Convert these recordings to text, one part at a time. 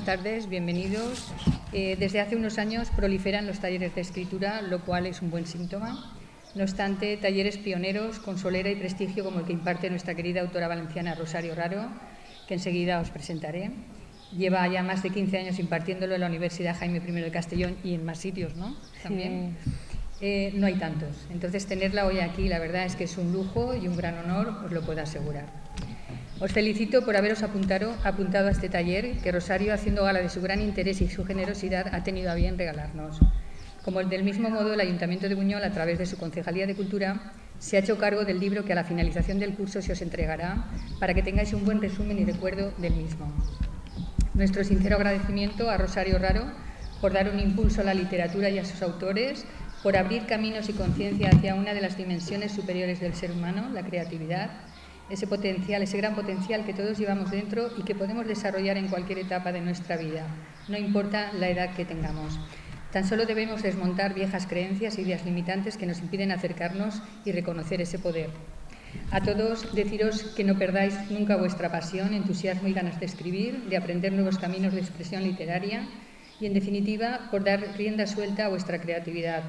tardes, bienvenidos. Desde hace unos años proliferan los talleres de escritura, lo cual es un buen síntoma. No obstante, talleres pioneros con solera y prestigio como el que imparte nuestra querida autora valenciana Rosario Raro, que enseguida os presentaré. Lleva ya más de 15 años impartiéndolo en la Universidad Jaime I de Castellón y en más sitios, ¿no? También. Sí. No hay tantos. Entonces, tenerla hoy aquí, la verdad es que es un lujo y un gran honor, os lo puedo asegurar. Os felicito por haberos apuntado a este taller que Rosario, haciendo gala de su gran interés y su generosidad, ha tenido a bien regalarnos. Como del mismo modo, el Ayuntamiento de Buñol, a través de su Concejalía de Cultura, se ha hecho cargo del libro que a la finalización del curso se os entregará para que tengáis un buen resumen y recuerdo del mismo. Nuestro sincero agradecimiento a Rosario Raro por dar un impulso a la literatura y a sus autores, por abrir caminos y conciencia hacia una de las dimensiones superiores del ser humano, la creatividad, ese potencial, ese gran potencial que todos llevamos dentro y que podemos desarrollar en cualquier etapa de nuestra vida, no importa la edad que tengamos. Tan solo debemos desmontar viejas creencias e ideas limitantes que nos impiden acercarnos y reconocer ese poder. A todos, deciros que no perdáis nunca vuestra pasión, entusiasmo y ganas de escribir, de aprender nuevos caminos de expresión literaria y, en definitiva, por dar rienda suelta a vuestra creatividad.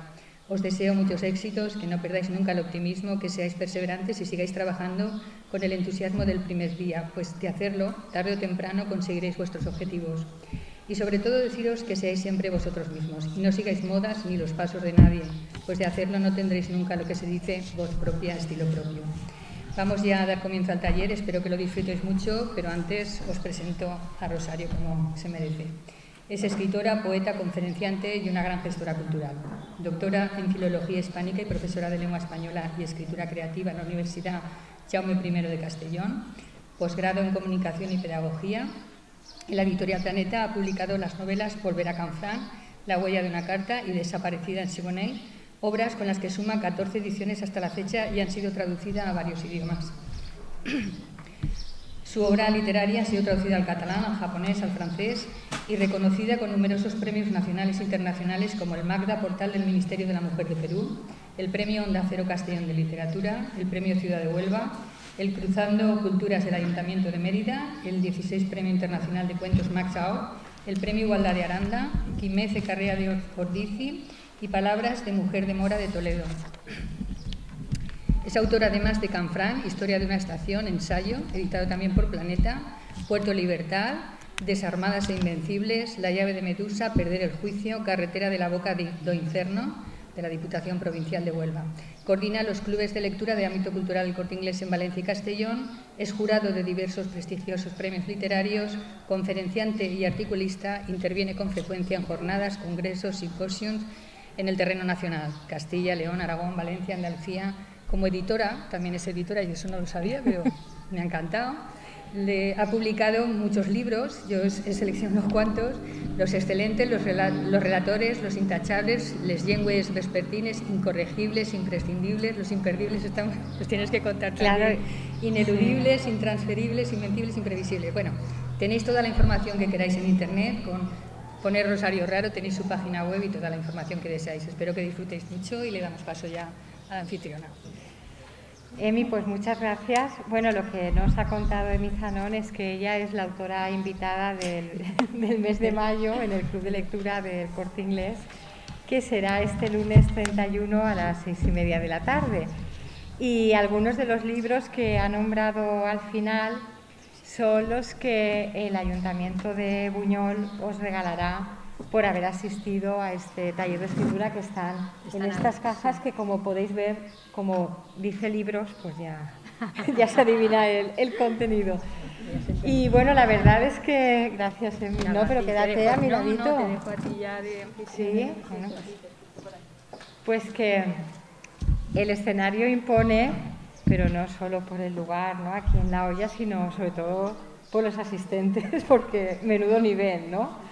Os deseo muchos éxitos, que no perdáis nunca el optimismo, que seáis perseverantes y sigáis trabajando con el entusiasmo del primer día, pues de hacerlo, tarde o temprano conseguiréis vuestros objetivos. Y sobre todo deciros que seáis siempre vosotros mismos y no sigáis modas ni los pasos de nadie, pues de hacerlo no tendréis nunca lo que se dice voz propia, estilo propio. Vamos ya a dar comienzo al taller, espero que lo disfrutéis mucho, pero antes os presento a Rosario como se merece. Es escritora, poeta, conferenciante y una gran gestora cultural. Doctora en Filología Hispánica y profesora de Lengua Española y Escritura Creativa en la Universidad Jaume I de Castellón. Posgrado en Comunicación y Pedagogía. En la Editorial Planeta ha publicado las novelas Volver a Canfranc, La huella de una carta y Desaparecida en Siboney, obras con las que suma 14 ediciones hasta la fecha y han sido traducidas a varios idiomas. Su obra literaria ha sido traducida al catalán, al japonés, al francés y reconocida con numerosos premios nacionales e internacionales como el Magda Portal del Ministerio de la Mujer de Perú, el Premio Onda Cero Castellón de Literatura, el Premio Ciudad de Huelva, el Cruzando Culturas del Ayuntamiento de Mérida, el 16 Premio Internacional de Cuentos Max Ao, el Premio Igualdad de Aranda, Quimece Carrea de Ordici y Palabras de Mujer de Mora de Toledo. Es autora además de Canfranc, Historia de una estación, ensayo, editado también por Planeta, Puerto Libertad, Desarmadas e Invencibles, La llave de Medusa, Perder el juicio, Carretera de la boca do Inferno, de la Diputación Provincial de Huelva. Coordina los clubes de lectura de ámbito cultural del Corte Inglés en Valencia y Castellón, es jurado de diversos prestigiosos premios literarios, conferenciante y articulista, interviene con frecuencia en jornadas, congresos, simposios en el terreno nacional, Castilla, León, Aragón, Valencia, Andalucía. Como editora, también es editora, y eso no lo sabía, pero me ha encantado. Ha publicado muchos libros, yo he seleccionado unos cuantos, Los excelentes, los relatores, Los intachables, Les llengües vespertines, Incorregibles, Imprescindibles, Los imperdibles, los tienes que contar también, claro. Ineludibles, Intransferibles, Invencibles, Imprevisibles. Bueno, tenéis toda la información que queráis en internet, con poner Rosario Raro, tenéis su página web y toda la información que deseáis. Espero que disfrutéis mucho y le damos paso ya a la anfitriona. Emi, pues muchas gracias. Bueno, lo que nos ha contado Emi Zanón es que ella es la autora invitada del mes de mayo en el Club de Lectura del Corte Inglés, que será este lunes 31 a las 6:30 de la tarde. Y algunos de los libros que ha nombrado al final son los que el Ayuntamiento de Buñol os regalará por haber asistido a este taller de escritura, que están en estas cajas, que como podéis ver, como dice libros, pues ya se adivina el contenido. Y bueno, la verdad es que, gracias Emi, no, pero quédate a mi ladito. No, te dejo a ti ya de... Sí, bueno, pues que el escenario impone, pero no solo por el lugar, ¿no?, aquí en La Hoya, sino sobre todo por los asistentes, porque menudo nivel, ¿no?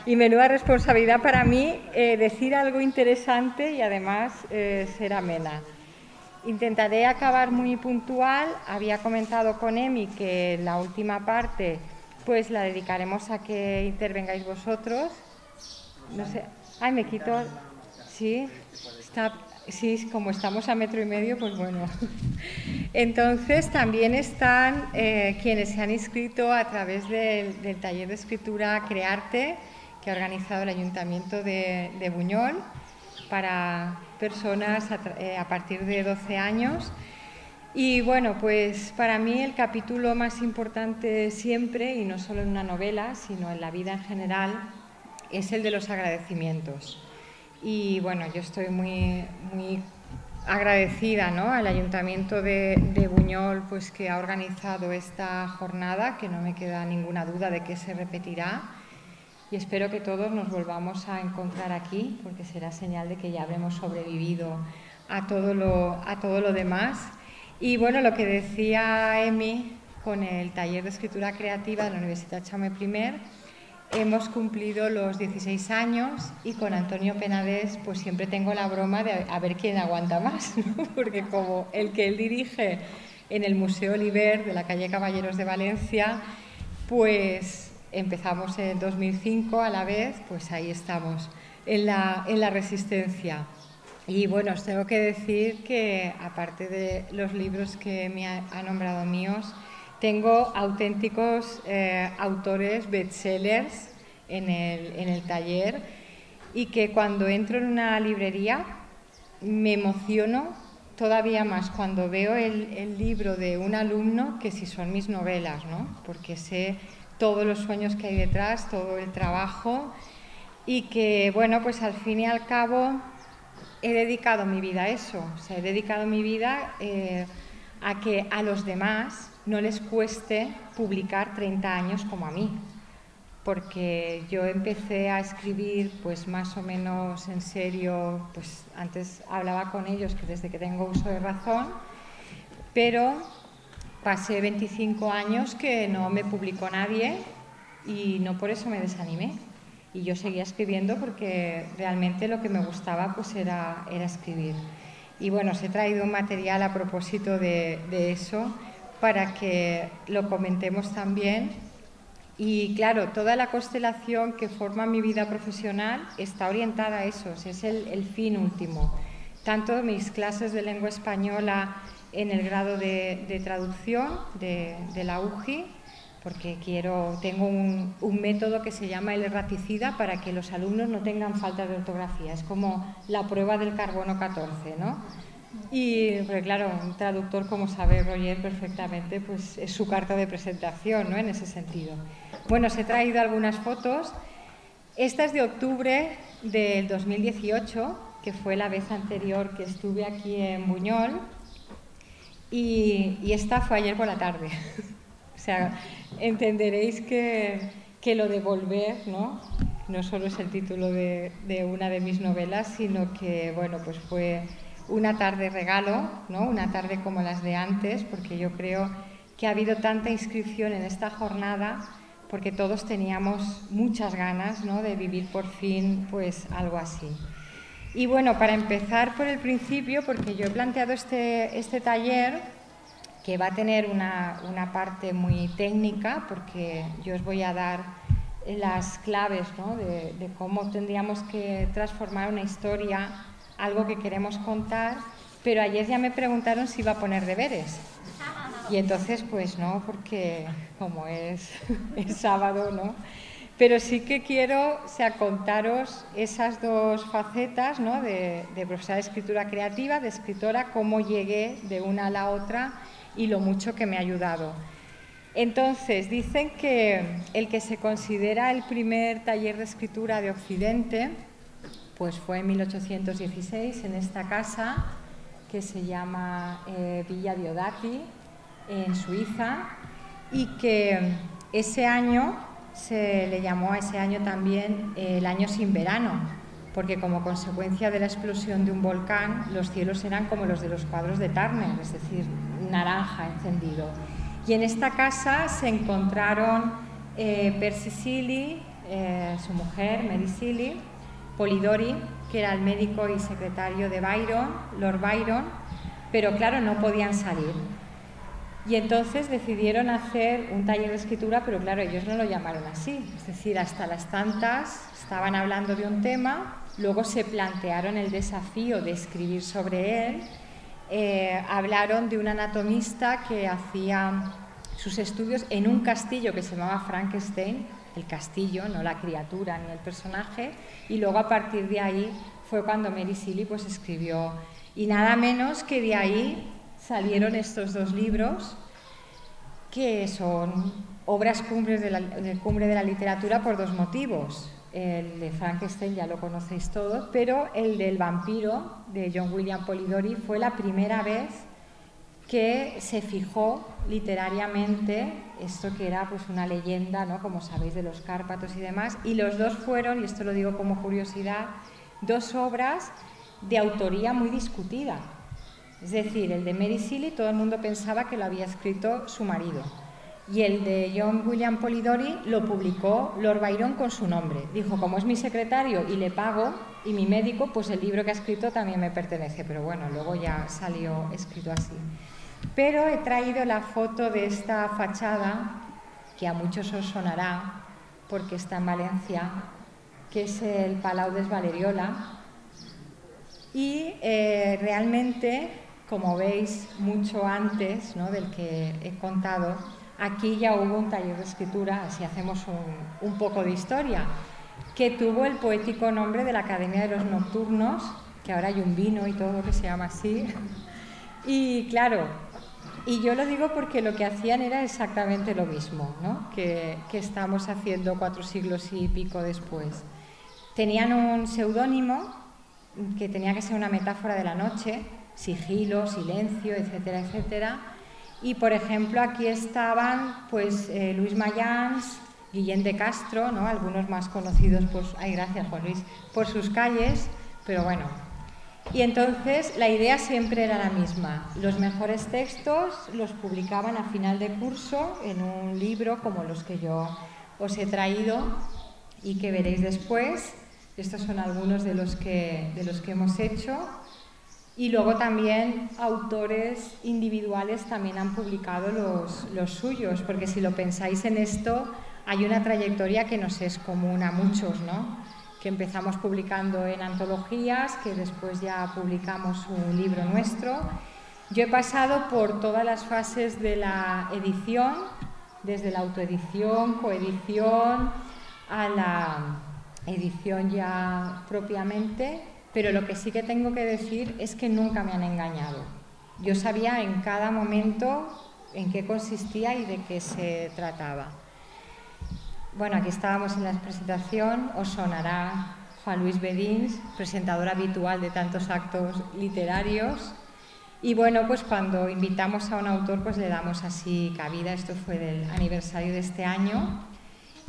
Y menuda responsabilidad para mí decir algo interesante y además ser amena. Intentaré acabar muy puntual. Había comentado con Emi que la última parte pues la dedicaremos a que intervengáis vosotros. No sé, ay, me quito... Sí, sí, como estamos a 1,5 metros, pues bueno. Entonces también están quienes se han inscrito a través del taller de escritura Crearte, que ha organizado el Ayuntamiento de Buñol para personas a partir de 12 años. Y bueno, pues para mí el capítulo más importante siempre, y no solo en una novela, sino en la vida en general, es el de los agradecimientos. Y bueno, yo estoy muy agradecida, ¿no?, al Ayuntamiento de Buñol, pues, que ha organizado esta jornada, que no me queda ninguna duda de que se repetirá. Y espero que todos nos volvamos a encontrar aquí, porque será señal de que ya habremos sobrevivido a todo lo demás. Y bueno, lo que decía Emi, con el taller de escritura creativa de la Universidad Jaume I, hemos cumplido los 16 años y con Antonio Penades pues siempre tengo la broma de a ver quién aguanta más, ¿no? Porque como el que él dirige en el Museo Oliver de la calle Caballeros de Valencia, pues empezamos en 2005 a la vez, pues ahí estamos, en la resistencia. Y bueno, os tengo que decir que, aparte de los libros que me ha nombrado míos, tengo auténticos autores bestsellers en el taller, y que cuando entro en una librería me emociono todavía más cuando veo el libro de un alumno que si son mis novelas, ¿no? Porque sé todos los sueños que hay detrás, todo el trabajo, y que, bueno, pues al fin y al cabo he dedicado mi vida a eso. O sea, he dedicado mi vida a que a los demás no les cueste publicar 30 años como a mí, porque yo empecé a escribir pues más o menos en serio, pues antes hablaba con ellos que desde que tengo uso de razón, pero pasé 25 años que no me publicó nadie y no por eso me desanimé. Y yo seguía escribiendo porque realmente lo que me gustaba pues era escribir. Y bueno, os he traído un material a propósito de eso para que lo comentemos también. Y claro, toda la constelación que forma mi vida profesional está orientada a eso, es el fin último. Tanto mis clases de lengua española en el grado de traducción de la UJI, porque tengo un método que se llama el erraticida para que los alumnos no tengan falta de ortografía. Es como la prueba del carbono 14, ¿no? Y, pues claro, un traductor, como sabe Roger perfectamente, pues es su carta de presentación, ¿no?, en ese sentido. Bueno, os he traído algunas fotos. Esta es de octubre del 2018, que fue la vez anterior que estuve aquí en Buñol, y esta fue ayer por la tarde. O sea, entenderéis que lo de volver, ¿no?, no solo es el título de una de mis novelas, sino que, bueno, pues fue una tarde regalo, ¿no?, una tarde como las de antes, porque yo creo que ha habido tanta inscripción en esta jornada porque todos teníamos muchas ganas, ¿no?, de vivir por fin pues algo así. Y bueno, para empezar por el principio, porque yo he planteado este taller que va a tener una parte muy técnica, porque yo os voy a dar las claves, ¿no?, de cómo tendríamos que transformar una historia, algo que queremos contar, pero ayer ya me preguntaron si iba a poner deberes. Y entonces, pues no, porque como es sábado, ¿no? Pero sí que quiero, o sea, contaros esas dos facetas, ¿no?, de profesora de escritura creativa, de escritora, cómo llegué de una a la otra y lo mucho que me ha ayudado. Entonces, dicen que el que se considera el primer taller de escritura de Occidente, pues fue en 1816 en esta casa que se llama Villa Diodati, en Suiza, y que ese año se le llamó a ese año también el año sin verano, porque como consecuencia de la explosión de un volcán los cielos eran como los de los cuadros de Turner, es decir, naranja encendido. Y en esta casa se encontraron Percy Shelley, su mujer Mary Shelley, Polidori, que era el médico y secretario de Byron, Lord Byron, pero claro, no podían salir. Y entonces decidieron hacer un taller de escritura, pero claro, ellos no lo llamaron así. Es decir, hasta las tantas estaban hablando de un tema, luego se plantearon el desafío de escribir sobre él, hablaron de un anatomista que hacía sus estudios en un castillo que se llamaba Frankenstein, el castillo, no la criatura ni el personaje, y luego a partir de ahí fue cuando Mary Shelley pues escribió, y nada menos que de ahí salieron estos dos libros que son obras cumbre de la literatura por dos motivos. El de Frankenstein ya lo conocéis todos, pero el del vampiro de John William Polidori fue la primera vez que se fijó literariamente esto que era pues una leyenda, ¿no? Como sabéis, de los Cárpatos y demás, y los dos fueron, y esto lo digo como curiosidad, dos obras de autoría muy discutida. Es decir, el de Mary Shelley todo el mundo pensaba que lo había escrito su marido, y el de John William Polidori lo publicó Lord Byron con su nombre. Dijo, como es mi secretario y le pago, y mi médico, pues el libro que ha escrito también me pertenece, pero bueno, luego ya salió escrito así. Pero he traído la foto de esta fachada, que a muchos os sonará, porque está en Valencia, que es el Palau dels Valeriola, y realmente, como veis, mucho antes, ¿no?, del que he contado, aquí ya hubo un taller de escritura, así hacemos un poco de historia, que tuvo el poético nombre de la Academia de los Nocturnos, que ahora hay un vino y todo que se llama así. Y claro, y yo lo digo porque lo que hacían era exactamente lo mismo, ¿no?, que estamos haciendo 4 siglos y pico después. Tenían un seudónimo que tenía que ser una metáfora de la noche, sigilo, silencio, etcétera, etcétera. Y, por ejemplo, aquí estaban pues Luis Mayans, Guillén de Castro, ¿no?, algunos más conocidos, pues, ay, gracias Juan Luis, por sus calles, pero bueno. Y entonces la idea siempre era la misma. Los mejores textos los publicaban a final de curso en un libro como los que yo os he traído y que veréis después. Estos son algunos de los que hemos hecho. Y luego también autores individuales también han publicado los suyos, porque si lo pensáis en esto, hay una trayectoria que nos es común a muchos, ¿no?, que empezamos publicando en antologías, que después ya publicamos un libro nuestro. Yo he pasado por todas las fases de la edición, desde la autoedición, coedición, a la edición ya propiamente, pero lo que sí que tengo que decir es que nunca me han engañado. Yo sabía en cada momento en qué consistía y de qué se trataba. Bueno, aquí estábamos en la presentación, os sonará Juan Luis Bedins, presentador habitual de tantos actos literarios. Y bueno, pues cuando invitamos a un autor, pues le damos así cabida. Esto fue del aniversario de este año.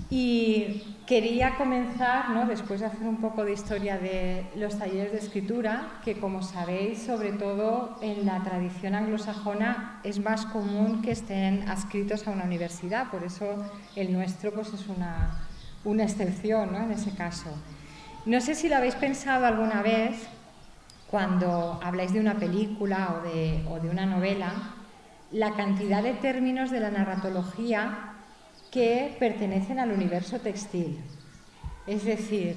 Y quería comenzar, ¿no?, después de hacer un poco de historia de los talleres de escritura, que como sabéis, sobre todo en la tradición anglosajona, es más común que estén adscritos a una universidad, por eso el nuestro pues es una excepción, ¿no?, en ese caso. No sé si lo habéis pensado alguna vez, cuando habláis de una película o de una novela, la cantidad de términos de la narratología que pertenecen al universo textil. Es decir,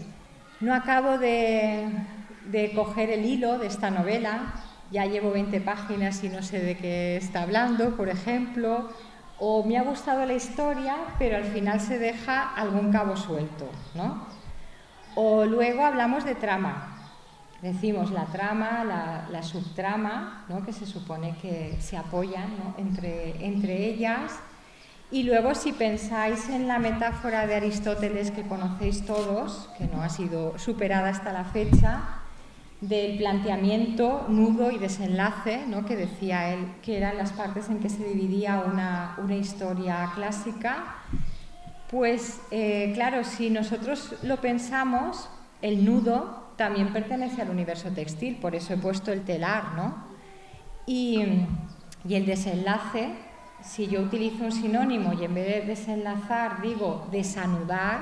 no acabo de coger el hilo de esta novela, ya llevo 20 páginas y no sé de qué está hablando, por ejemplo, o me ha gustado la historia, pero al final se deja algún cabo suelto, ¿no? O luego hablamos de trama. Decimos la trama, la subtrama, ¿no?, que se supone que se apoyan, ¿no?, entre ellas. Y luego, si pensáis en la metáfora de Aristóteles que conocéis todos, que no ha sido superada hasta la fecha, del planteamiento, nudo y desenlace, ¿no?, que decía él que eran las partes en que se dividía una historia clásica, pues claro, si nosotros lo pensamos, el nudo también pertenece al universo textil, por eso he puesto el telar, ¿no? Y el desenlace, si yo utilizo un sinónimo y en vez de desenlazar digo desanudar,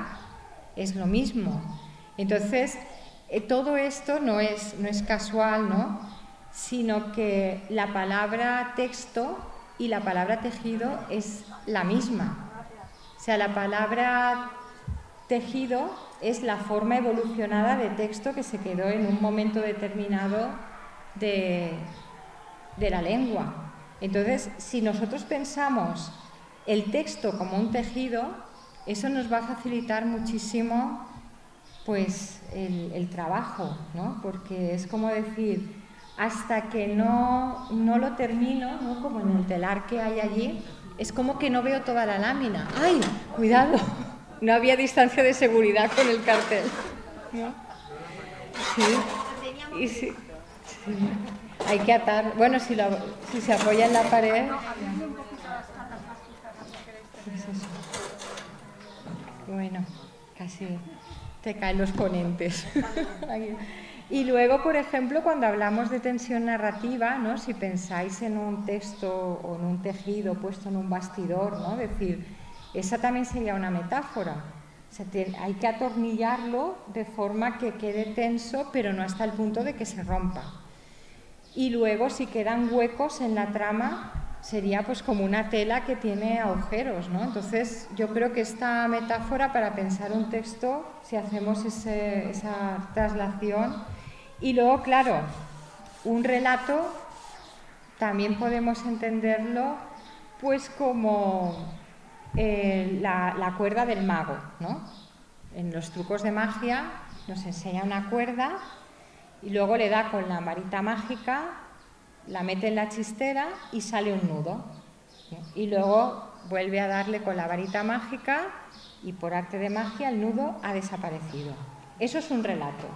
es lo mismo. Entonces, todo esto no es casual, ¿no?, sino que la palabra texto y la palabra tejido es la misma. O sea, la palabra tejido es la forma evolucionada de texto que se quedó en un momento determinado de la lengua. Entonces, si nosotros pensamos el texto como un tejido, eso nos va a facilitar muchísimo pues el trabajo, ¿no? Porque es como decir, hasta que no lo termino, ¿no? Como en el telar que hay allí, es como que no veo toda la lámina. ¡Ay! ¡Cuidado! No había distancia de seguridad con el cartel, ¿no? Sí. Y sí. Hay que atar. Bueno, si se apoya en la pared. Pues eso. Bueno, casi te caen los ponentes. Y luego, por ejemplo, cuando hablamos de tensión narrativa, ¿no? Si pensáis en un texto o en un tejido puesto en un bastidor, ¿no? Decir, esa también sería una metáfora. O sea, hay que atornillarlo de forma que quede tenso, pero no hasta el punto de que se rompa. Y luego, si quedan huecos en la trama, sería pues como una tela que tiene agujeros, ¿no? Entonces, yo creo que esta metáfora, para pensar un texto, si hacemos esa traslación, y luego, claro, un relato también podemos entenderlo pues como la cuerda del mago, ¿no? En los trucos de magia nos enseña una cuerda y luego le da con la varita mágica, la mete en la chistera y sale un nudo, ¿no? Y luego vuelve a darle con la varita mágica y por arte de magia el nudo ha desaparecido. Eso es un relato.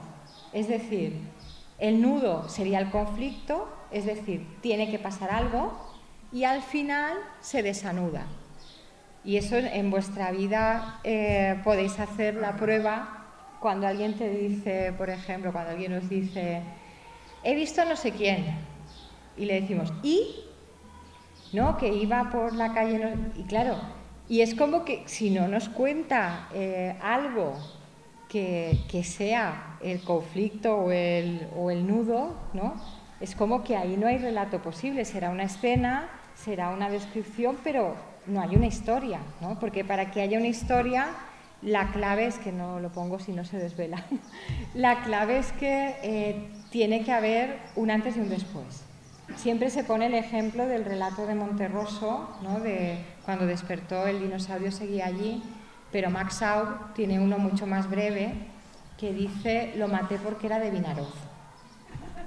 Es decir, el nudo sería el conflicto, es decir, tiene que pasar algo y al final se desanuda. Y eso en vuestra vida podéis hacer la prueba cuando alguien te dice, por ejemplo, cuando alguien nos dice, he visto no sé quién, y le decimos, ¿y? ¿No? Que iba por la calle, no, y claro, y es como que si no nos cuenta algo que sea el conflicto o el nudo, ¿no? Es como que ahí no hay relato posible, será una escena, será una descripción, pero no hay una historia, ¿no? Porque para que haya una historia, la clave es que no lo pongo si no se desvela. La clave es que tiene que haber un antes y un después. Siempre se pone el ejemplo del relato de Monterroso, ¿no? De cuando despertó el dinosaurio seguía allí, pero Max Aub tiene uno mucho más breve que dice, lo maté porque era de Vinaroz.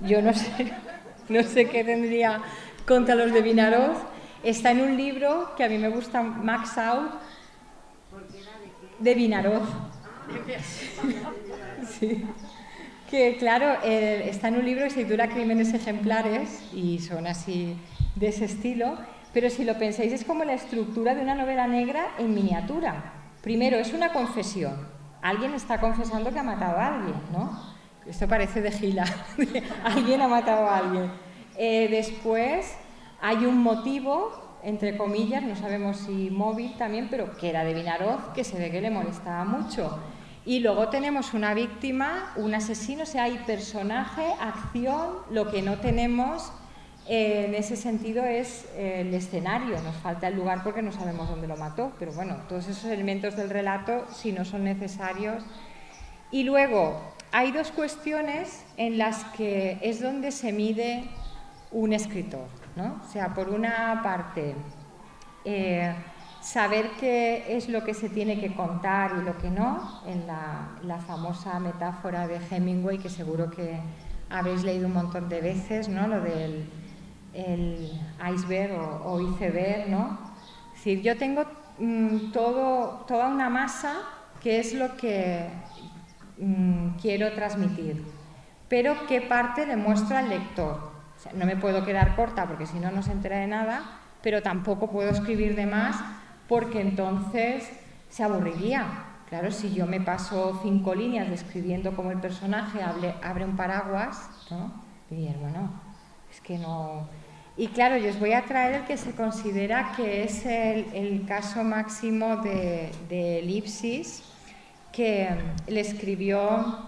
Yo no sé qué tendría contra los de Vinaroz. Está en un libro que a mí me gusta, Max Aub, de Vinaroz. Sí. Que claro, está en un libro que se titula Crímenes ejemplares y son así de ese estilo, pero si lo pensáis es como la estructura de una novela negra en miniatura. Primero, es una confesión. Alguien está confesando que ha matado a alguien, ¿no? Esto parece de Gila. Alguien ha matado a alguien. Después hay un motivo, entre comillas, no sabemos si móvil también, pero que era de Vinaroz, que se ve que le molestaba mucho. Y luego tenemos una víctima, un asesino, o sea, hay personaje, acción, lo que no tenemos en ese sentido es el escenario, nos falta el lugar porque no sabemos dónde lo mató, pero bueno, todos esos elementos del relato, si no son necesarios. Y luego, hay dos cuestiones en las que es donde se mide un escritor, ¿no? O sea, por una parte, saber qué es lo que se tiene que contar y lo que no, en la famosa metáfora de Hemingway, que seguro que habéis leído un montón de veces, ¿no? Lo del el iceberg o iceberg, ¿no? Es decir, yo tengo toda una masa que es lo que quiero transmitir, pero qué parte le muestro al lector. O sea, no me puedo quedar corta porque si no, no se entera de nada, pero tampoco puedo escribir de más porque entonces se aburriría. Claro, si yo me paso 5 líneas describiendo cómo el personaje abre un paraguas, ¿no? Diría, bueno, es que no... Y claro, yo os voy a traer el que se considera que es el caso máximo de elipsis que le escribió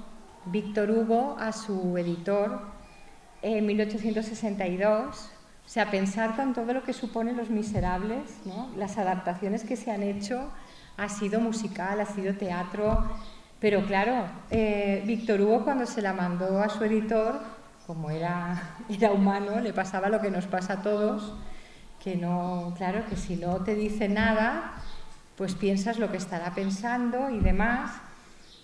Víctor Hugo a su editor en 1862, O sea, pensar con todo lo que supone Los Miserables, ¿no? Las adaptaciones que se han hecho, ha sido musical, ha sido teatro, pero claro, Víctor Hugo cuando se la mandó a su editor, como era humano, le pasaba lo que nos pasa a todos, que no, claro, que si no te dice nada, pues piensas lo que estará pensando y demás.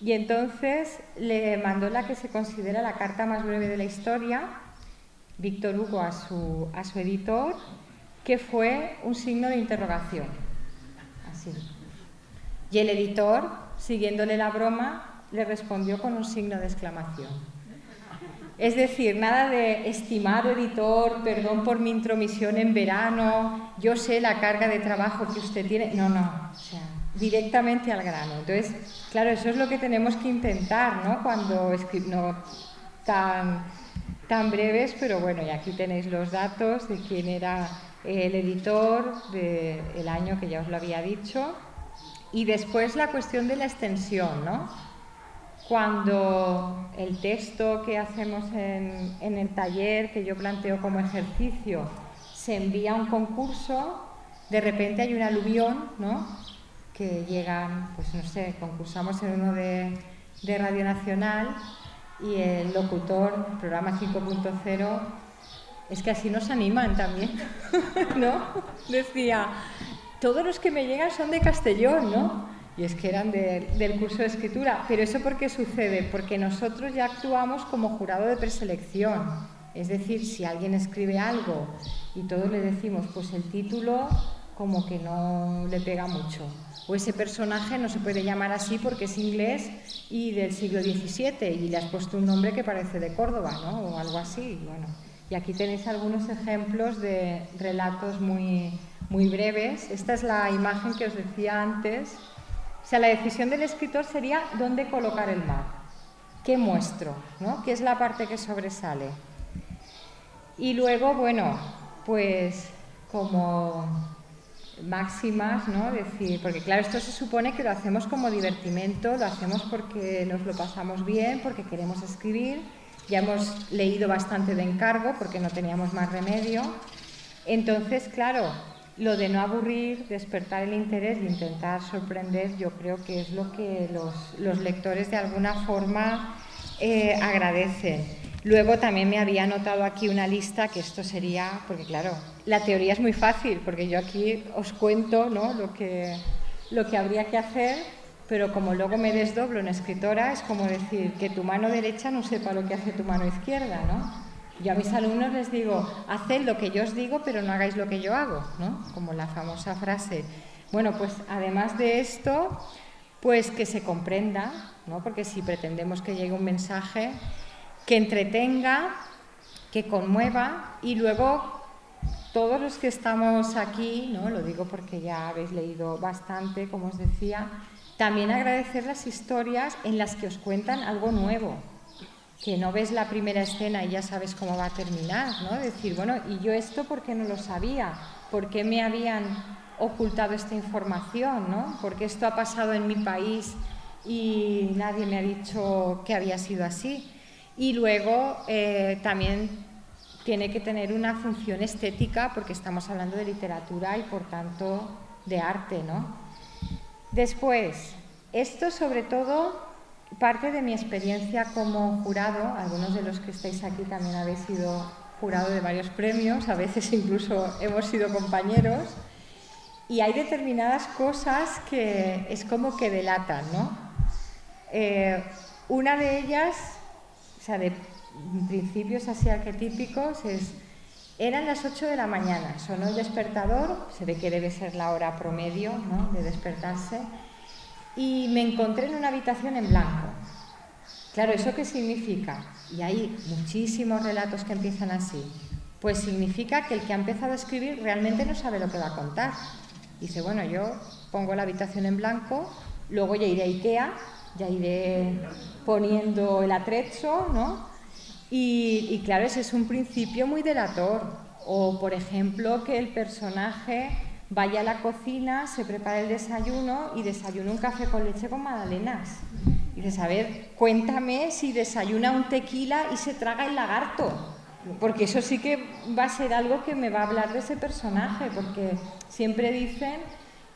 Y entonces le mandó la que se considera la carta más breve de la historia, Víctor Hugo a su editor, que fue un signo de interrogación, así. Y el editor, siguiéndole la broma, le respondió con un signo de exclamación. Es decir, nada de estimado editor, perdón por mi intromisión en verano, yo sé la carga de trabajo que usted tiene. No, o sea, directamente al grano. Entonces, claro, eso es lo que tenemos que intentar, ¿no? Cuando no tan breves, pero bueno, y aquí tenéis los datos de quién era el editor, del año que ya os lo había dicho. Y después la cuestión de la extensión, ¿no? Cuando el texto que hacemos en el taller, que yo planteo como ejercicio, se envía a un concurso, de repente hay un aluvión, ¿no? Que llegan, pues no sé, concursamos en uno de Radio Nacional y el locutor, programa 5.0, es que así nos animan también, ¿no? Decía, todos los que me llegan son de Castellón, ¿no? Y es que eran del curso de escritura. Pero ¿eso por qué sucede? Porque nosotros ya actuamos como jurado de preselección. Es decir, si alguien escribe algo y todos le decimos, pues el título como que no le pega mucho. O ese personaje no se puede llamar así porque es inglés y del siglo XVII y le has puesto un nombre que parece de Córdoba, ¿no? O algo así. Bueno, y aquí tenéis algunos ejemplos de relatos muy breves. Esta es la imagen que os decía antes. O sea, la decisión del escritor sería dónde colocar el mar, qué muestro, ¿no? ¿Qué es la parte que sobresale? Y luego, bueno, pues como máximas, ¿no? Decir, porque claro, esto se supone que lo hacemos como divertimento, lo hacemos porque nos lo pasamos bien, porque queremos escribir, ya hemos leído bastante de encargo porque no teníamos más remedio. Entonces, claro, lo de no aburrir, despertar el interés e intentar sorprender, yo creo que es lo que los lectores de alguna forma agradecen. Luego también me había anotado aquí una lista, que esto sería, porque claro, la teoría es muy fácil, porque yo aquí os cuento, ¿no? lo que habría que hacer, pero como luego me desdoblo en escritora, es como decir que tu mano derecha no sepa lo que hace tu mano izquierda, ¿no? Yo a mis alumnos les digo, haced lo que yo os digo, pero no hagáis lo que yo hago, ¿no? Como la famosa frase. Bueno, pues además de esto, pues que se comprenda, ¿no? Porque si pretendemos que llegue un mensaje que entretenga, que conmueva, y luego todos los que estamos aquí, ¿no? Lo digo porque ya habéis leído bastante, como os decía, también agradecer las historias en las que os cuentan algo nuevo, que no ves la primera escena y ya sabes cómo va a terminar, ¿no? Decir, bueno, ¿y yo esto por qué no lo sabía? ¿Por qué me habían ocultado esta información, ¿no? Porque esto ha pasado en mi país y nadie me ha dicho que había sido así. Y luego también tiene que tener una función estética porque estamos hablando de literatura y por tanto de arte, ¿no? Después, esto sobre todo parte de mi experiencia como jurado. Algunos de los que estáis aquí también habéis sido jurado de varios premios, a veces incluso hemos sido compañeros, y hay determinadas cosas que es como que delatan, ¿no? Una de ellas, o sea, de principios así arquetípicos, eran las 8 de la mañana, sonó el despertador, se ve que debe ser la hora promedio, ¿no?, de despertarse, y me encontré en una habitación en blanco. Claro, ¿eso qué significa? Y hay muchísimos relatos que empiezan así. Pues significa que el que ha empezado a escribir realmente no sabe lo que va a contar. Dice, bueno, yo pongo la habitación en blanco, luego ya iré a Ikea, ya iré poniendo el atrecho, ¿no? Y claro, ese es un principio muy delator. O, por ejemplo, que el personaje vaya a la cocina, se prepare el desayuno y desayune un café con leche con magdalenas. Y dices, a ver, cuéntame si desayuna un tequila y se traga el lagarto. porque eso sí que va a ser algo que me va a hablar de ese personaje, porque siempre dicen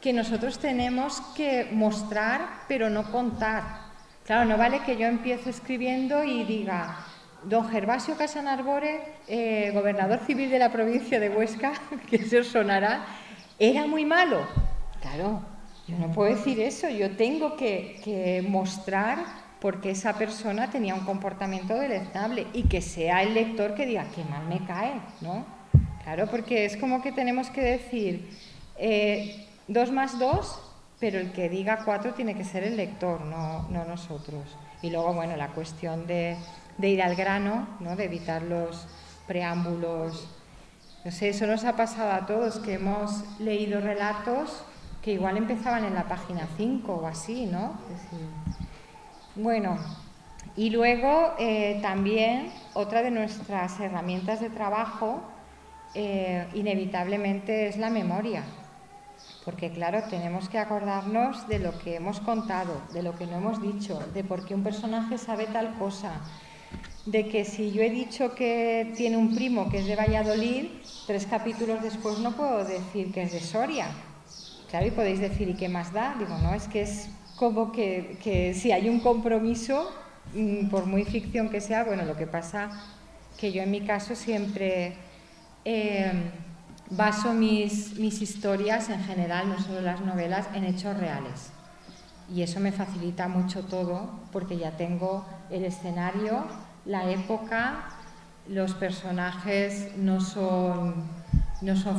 que nosotros tenemos que mostrar pero no contar. Claro, no vale que yo empiece escribiendo y diga: don Gervasio Casanarbore, gobernador civil de la provincia de Huesca, que se os sonará, era muy malo. Claro, yo no puedo decir eso, yo tengo que mostrar porque esa persona tenía un comportamiento deleznable y que sea el lector que diga: qué mal me cae, ¿no? Claro, porque es como que tenemos que decir 2 más 2, pero el que diga 4 tiene que ser el lector, no nosotros. Y luego, bueno, la cuestión de ir al grano, ¿no? De evitar los preámbulos. No sé, eso nos ha pasado a todos, que hemos leído relatos que igual empezaban en la página 5 o así, ¿no? Es decir, bueno, y luego también otra de nuestras herramientas de trabajo inevitablemente es la memoria, porque claro, tenemos que acordarnos de lo que hemos contado, de lo que no hemos dicho, de por qué un personaje sabe tal cosa, de que si yo he dicho que tiene un primo que es de Valladolid, 3 capítulos después no puedo decir que es de Soria. Claro, y podéis decir: ¿y qué más da? Digo, no, es que es como que si hay un compromiso, por muy ficción que sea, bueno, lo que pasa que yo en mi caso siempre baso mis historias en general, no solo las novelas, en hechos reales. Y eso me facilita mucho todo, porque ya tengo el escenario, la época, los personajes no son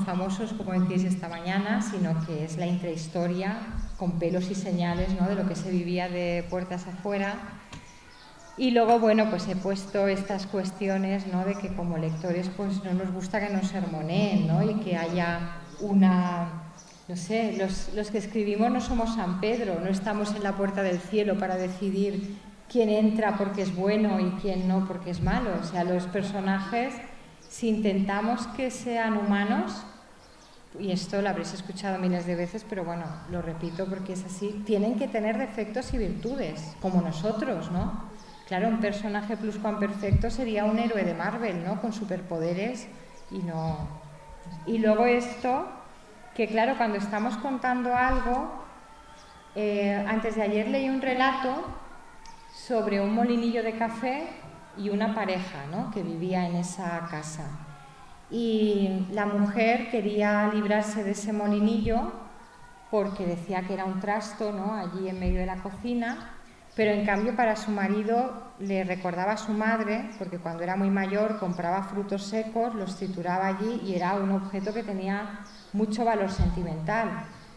famosos, como decís esta mañana, sino que es la intrahistoria con pelos y señales, ¿no? De lo que se vivía de puertas afuera. Y luego, bueno, pues he puesto estas cuestiones, ¿no? De que como lectores pues no nos gusta que nos sermoneen, ¿no? Y que haya una... No sé, los que escribimos no somos San Pedro, no estamos en la puerta del cielo para decidir quién entra porque es bueno y quién no porque es malo. O sea, los personajes, si intentamos que sean humanos, y esto lo habréis escuchado miles de veces, pero bueno, lo repito porque es así, tienen que tener defectos y virtudes, como nosotros, ¿no? Claro, un personaje pluscuamperfecto sería un héroe de Marvel, ¿no? Con superpoderes y no... Y luego esto, que claro, cuando estamos contando algo, antes de ayer leí un relato sobre un molinillo de café y una pareja, ¿no? Que vivía en esa casa. Y la mujer quería librarse de ese molinillo porque decía que era un trasto, ¿no? Allí en medio de la cocina, pero en cambio para su marido le recordaba a su madre, porque cuando era muy mayor compraba frutos secos, los trituraba allí y era un objeto que tenía mucho valor sentimental.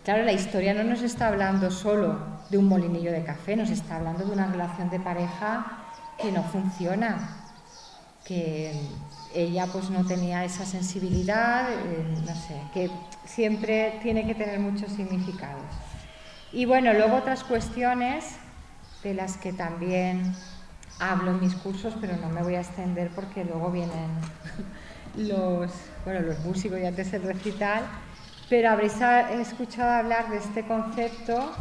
Claro, la historia no nos está hablando solo de un molinillo de café, nos está hablando de una relación de pareja que no funciona, que ella pues no tenía esa sensibilidad, no sé, que siempre tiene que tener muchos significados. Y bueno, luego otras cuestiones de las que también hablo en mis cursos, pero no me voy a extender porque luego vienen los músicos y antes el recital, pero habréis escuchado hablar de este concepto,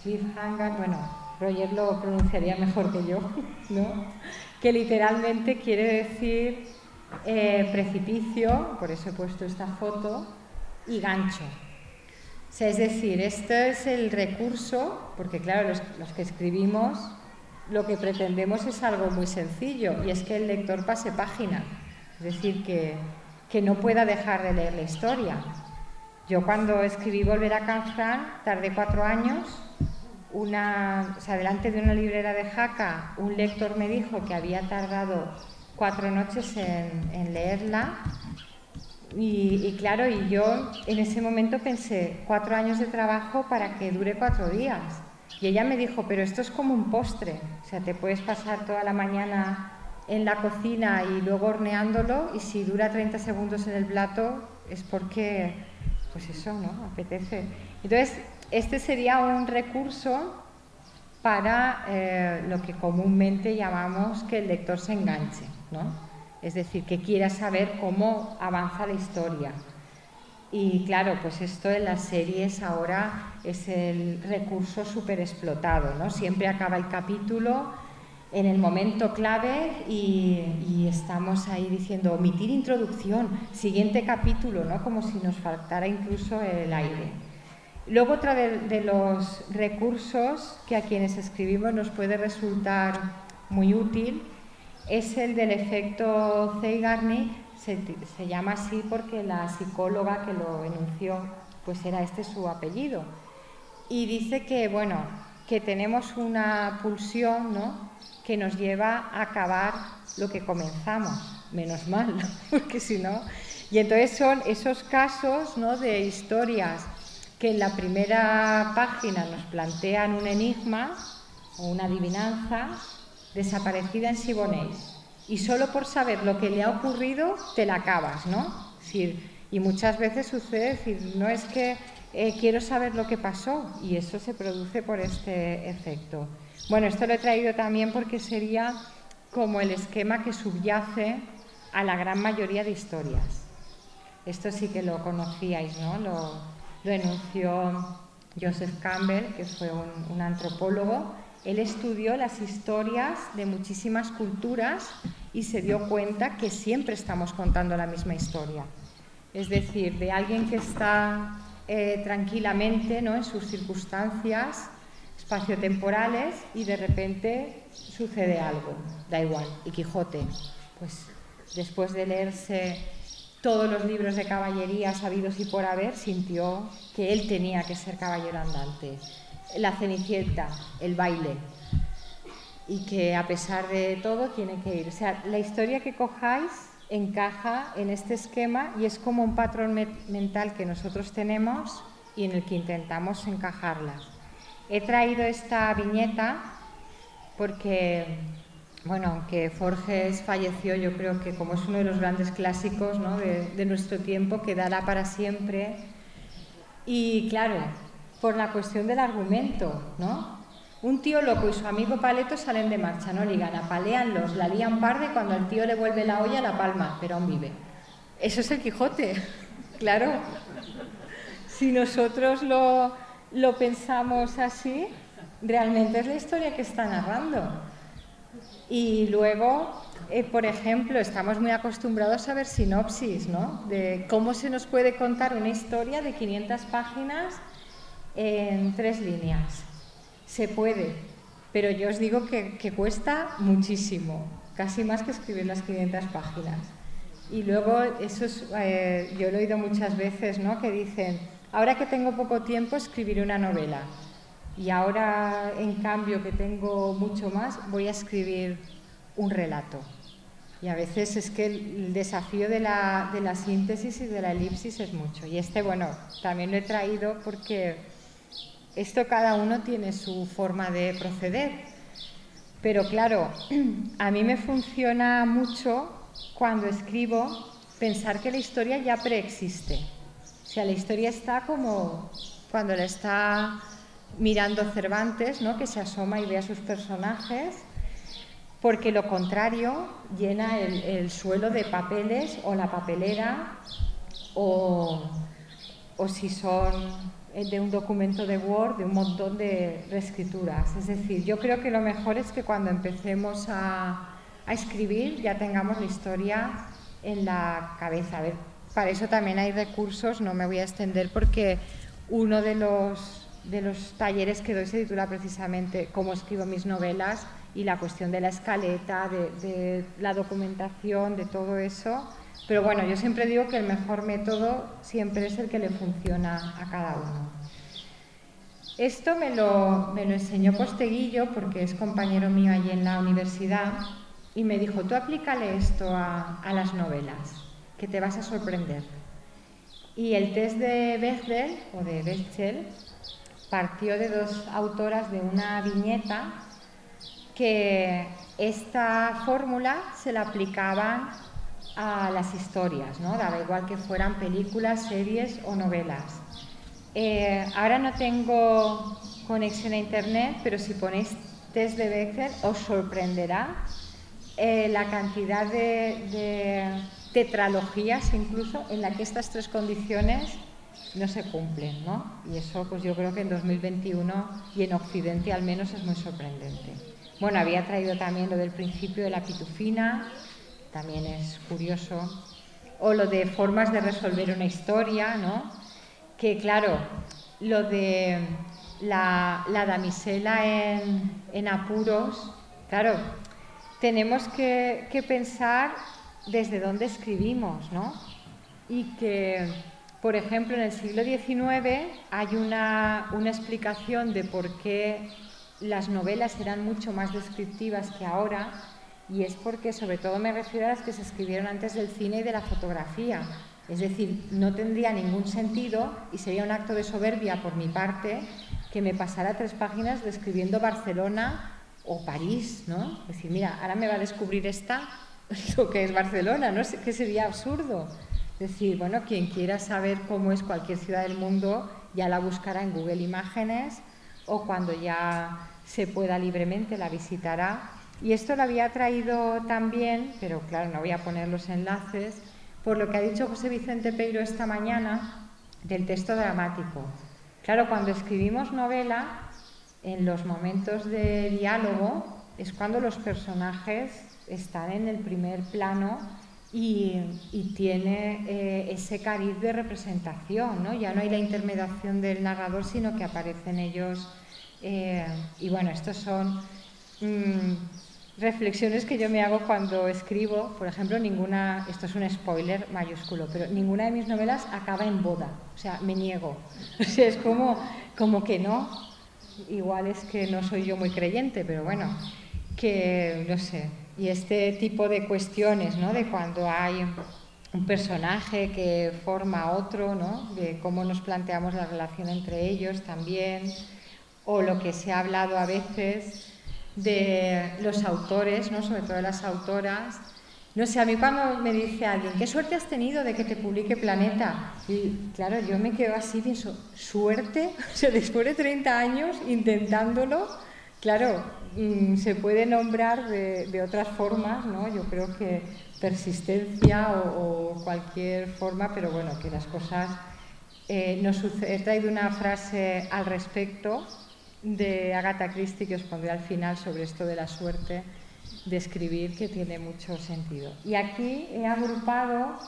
cliffhanger, bueno, Roger lo pronunciaría mejor que yo, ¿no? Que literalmente quiere decir precipicio, por eso he puesto esta foto, y gancho. O sea, es decir, este es el recurso, porque claro, los que escribimos lo que pretendemos es algo muy sencillo, y es que el lector pase página, es decir, que no pueda dejar de leer la historia. Yo cuando escribí Volver a Canfranc tardé 4 años, delante de una librera de Jaca, un lector me dijo que había tardado 4 noches en leerla, y claro, y yo en ese momento pensé 4 años de trabajo para que dure 4 días. Y ella me dijo, pero esto es como un postre, o sea, te puedes pasar toda la mañana en la cocina y luego horneándolo, y si dura 30 segundos en el plato es porque, pues eso, ¿no? Apetece. Entonces, este sería un recurso para lo que comúnmente llamamos que el lector se enganche, ¿no? Es decir, que quiera saber cómo avanza la historia. Y claro, pues esto en las series ahora es el recurso súper explotado, ¿no? Siempre acaba el capítulo en el momento clave y estamos ahí diciendo omitir introducción, siguiente capítulo, ¿no? Como si nos faltara incluso el aire. Luego otro de los recursos que a quienes escribimos nos puede resultar muy útil es el del efecto Zeigarnik. Se llama así porque la psicóloga que lo enunció pues era este su apellido, y dice que, bueno, que tenemos una pulsión, ¿no?, que nos lleva a acabar lo que comenzamos, menos mal, ¿no? Porque si no... Y entonces son esos casos, ¿no?, de historias que en la primera página nos plantean un enigma o una adivinanza, desaparecida en Siboneyes, y solo por saber lo que le ha ocurrido te la acabas, ¿no? Es decir, y muchas veces sucede, es decir, no es que quiero saber lo que pasó, y eso se produce por este efecto. Bueno, esto lo he traído también porque sería como el esquema que subyace a la gran mayoría de historias. Esto sí que lo conocíais, ¿no? Lo enunció Joseph Campbell, que fue un antropólogo. Él estudió las historias de muchísimas culturas y se dio cuenta que siempre estamos contando la misma historia. Es decir, de alguien que está tranquilamente, ¿no?, en sus circunstancias espaciotemporales y de repente sucede algo, da igual. Y Quijote, pues después de leerse todos los libros de caballería sabidos y por haber, sintió que él tenía que ser caballero andante. La Cenicienta, el baile, y que a pesar de todo tiene que ir. O sea, la historia que cojáis encaja en este esquema y es como un patrón mental que nosotros tenemos y en el que intentamos encajarla. He traído esta viñeta porque, bueno, aunque Forges falleció, yo creo que como es uno de los grandes clásicos, ¿no?, de nuestro tiempo, quedará para siempre. Y claro, por la cuestión del argumento, ¿no? Un tío loco y su amigo Paleto salen de marcha, no ligan, apaleanlos, la lían parda y cuando al tío le vuelve la olla la palma, pero aún vive. Eso es el Quijote, claro. Si nosotros lo pensamos así, realmente es la historia que está narrando. Y luego, por ejemplo, estamos muy acostumbrados a ver sinopsis, ¿no?, de cómo se nos puede contar una historia de 500 páginas en 3 líneas. Se puede, pero yo os digo que cuesta muchísimo, casi más que escribir las 500 páginas. Y luego, eso es, yo lo he oído muchas veces, ¿no?, que dicen, ahora que tengo poco tiempo escribiré una novela, y ahora, en cambio, que tengo mucho más, voy a escribir un relato. Y a veces es que el desafío de la síntesis y de la elipsis es mucho. Y bueno, también lo he traído porque esto cada uno tiene su forma de proceder. Pero claro, a mí me funciona mucho cuando escribo pensar que la historia ya preexiste. O sea, la historia está como cuando la está mirando Cervantes, ¿no?, que se asoma y ve a sus personajes, porque lo contrario llena el suelo de papeles o la papelera o si son de un documento de Word, de un montón de reescrituras. Es decir, yo creo que lo mejor es que cuando empecemos a escribir ya tengamos la historia en la cabeza. A ver, para eso también hay recursos, no me voy a extender porque uno de los talleres que doy se titula precisamente Cómo escribo mis novelas, y la cuestión de la escaleta, de la documentación, de todo eso. Pero bueno, yo siempre digo que el mejor método siempre es el que le funciona a cada uno. Esto me lo enseñó Posteguillo porque es compañero mío allí en la universidad y me dijo, tú aplícale esto a las novelas, que te vas a sorprender. Y el test de Bechdel, o de Bechdel, partió de 2 autoras de una viñeta que esta fórmula se la aplicaban a las historias, ¿no? Daba igual que fueran películas, series o novelas. Ahora no tengo conexión a internet, pero si ponéis test de Bechdel os sorprenderá la cantidad de tetralogías incluso en la que estas 3 condiciones no se cumplen, ¿no? Y eso pues yo creo que en 2021 y en Occidente al menos es muy sorprendente. Bueno, había traído también lo del principio de la pitufina, también es curioso, o lo de formas de resolver una historia, ¿no? Que claro, lo de la damisela en apuros, claro, tenemos que pensar desde dónde escribimos, ¿no? Y que, por ejemplo, en el siglo XIX hay una explicación de por qué las novelas eran mucho más descriptivas que ahora, y es porque, sobre todo me refiero a las que se escribieron antes del cine y de la fotografía. Es decir, no tendría ningún sentido y sería un acto de soberbia por mi parte que me pasara 3 páginas describiendo Barcelona o París, ¿no? Es decir, mira, ahora me va a descubrir lo que es Barcelona, ¿no? Que sería absurdo. Es decir, bueno, quien quiera saber cómo es cualquier ciudad del mundo ya la buscará en Google Imágenes o cuando ya se pueda libremente la visitará. Y esto lo había traído también, pero claro, no voy a poner los enlaces, por lo que ha dicho José Vicente Peiro esta mañana del texto dramático. Claro, cuando escribimos novela, en los momentos de diálogo es cuando los personajes están en el primer plano y tiene ese cariz de representación, ¿no? Ya no hay la intermediación del narrador, sino que aparecen ellos. Y bueno, estos son reflexiones que yo me hago cuando escribo. Por ejemplo, esto es un spoiler mayúsculo, pero ninguna de mis novelas acaba en boda. O sea, me niego. O sea, es como que no. Igual es que no soy yo muy creyente, pero bueno, que no sé. Y este tipo de cuestiones, ¿no? De cuando hay un personaje que forma a otro, ¿no? De cómo nos planteamos la relación entre ellos también, o lo que se ha hablado a veces de los autores, ¿no? Sobre todo las autoras. No sé, a mí cuando me dice alguien, ¿qué suerte has tenido de que te publique Planeta? Y claro, yo me quedo así, pienso, ¿suerte? O sea, después de 30 años intentándolo, claro, se puede nombrar de otras formas, ¿no? Yo creo que persistencia o cualquier forma, pero bueno, que las cosas no suceden. He traído una frase al respecto de Agatha Christie que os pondré al final sobre esto de la suerte de escribir, que tiene mucho sentido. Y aquí he agrupado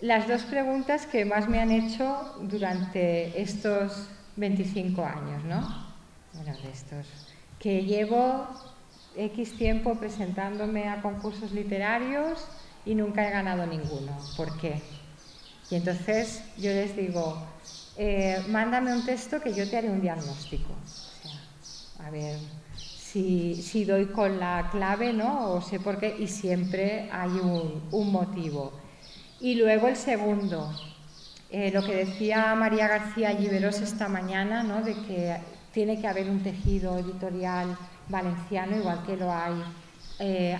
las 2 preguntas que más me han hecho durante estos 25 años, ¿no? Bueno, de estos que llevo X tiempo presentándome a concursos literarios y nunca he ganado ninguno. ¿Por qué? Y entonces yo les digo, mándame un texto que yo te haré un diagnóstico. O sea, a ver si doy con la clave, ¿no? O sé por qué, y siempre hay un motivo. Y luego el segundo, lo que decía María García Lliberós esta mañana, ¿no? De que tiene que haber un tejido editorial valenciano, igual que lo hay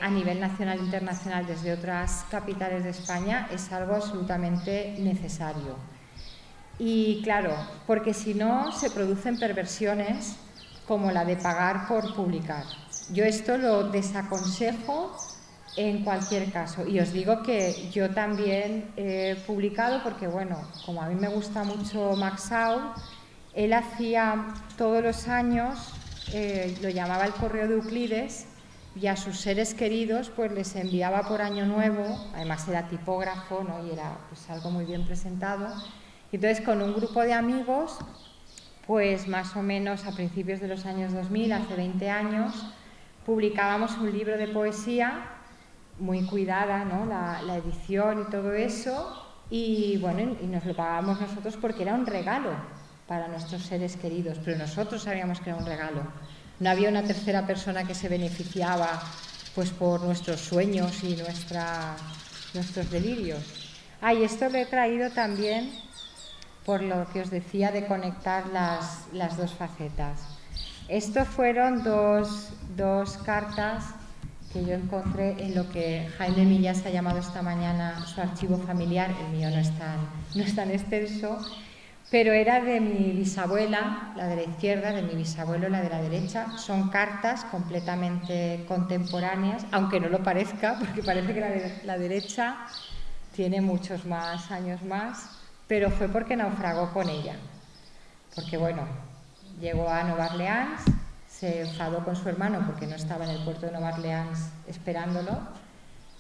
a nivel nacional e internacional desde otras capitales de España, es algo absolutamente necesario. Y claro, porque si no se producen perversiones como la de pagar por publicar. Yo esto lo desaconsejo en cualquier caso. Y os digo que yo también he publicado porque, bueno, como a mí me gusta mucho Max Sau, él hacía todos los años, lo llamaba el correo de Euclides, y a sus seres queridos pues les enviaba por Año Nuevo, además era tipógrafo, ¿no? Y era pues algo muy bien presentado. Y entonces con un grupo de amigos, pues más o menos a principios de los años 2000, hace 20 años, publicábamos un libro de poesía, muy cuidada, ¿no? La edición y todo eso, y bueno, y nos lo pagábamos nosotros porque era un regalo para nuestros seres queridos, pero nosotros sabíamos que era un regalo. No había una tercera persona que se beneficiaba pues por nuestros sueños y nuestros delirios. Y esto lo he traído también por lo que os decía de conectar las 2 facetas. Estos fueron dos cartas que yo encontré en lo que Jaime Millas ha llamado esta mañana su archivo familiar. El mío no es tan extenso, pero era de mi bisabuela, la de la izquierda, de mi bisabuelo, la de la derecha. Son cartas completamente contemporáneas, aunque no lo parezca, porque parece que la derecha tiene muchos más años más, pero fue porque naufragó con ella. Porque bueno, llegó a Nueva Orleans, se enfadó con su hermano porque no estaba en el puerto de Nueva Orleans esperándolo.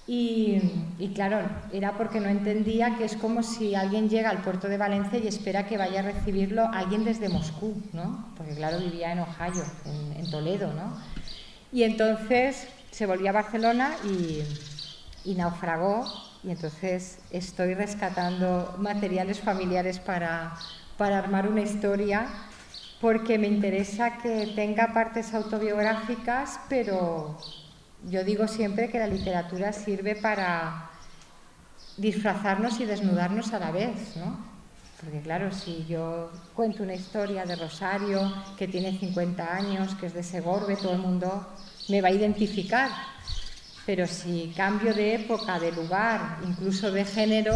Y claro, era porque no entendía que es como si alguien llega al puerto de Valencia y espera que vaya a recibirlo alguien desde Moscú, ¿no? Porque claro, vivía en Ohio, en Toledo, ¿no? Y entonces se volvió a Barcelona y naufragó, y entonces estoy rescatando materiales familiares para armar una historia, porque me interesa que tenga partes autobiográficas, pero yo digo siempre que la literatura sirve para disfrazarnos y desnudarnos a la vez, ¿no? Porque claro, si yo cuento una historia de Rosario, que tiene 50 años, que es de Segorbe, todo el mundo me va a identificar. Pero si cambio de época, de lugar, incluso de género,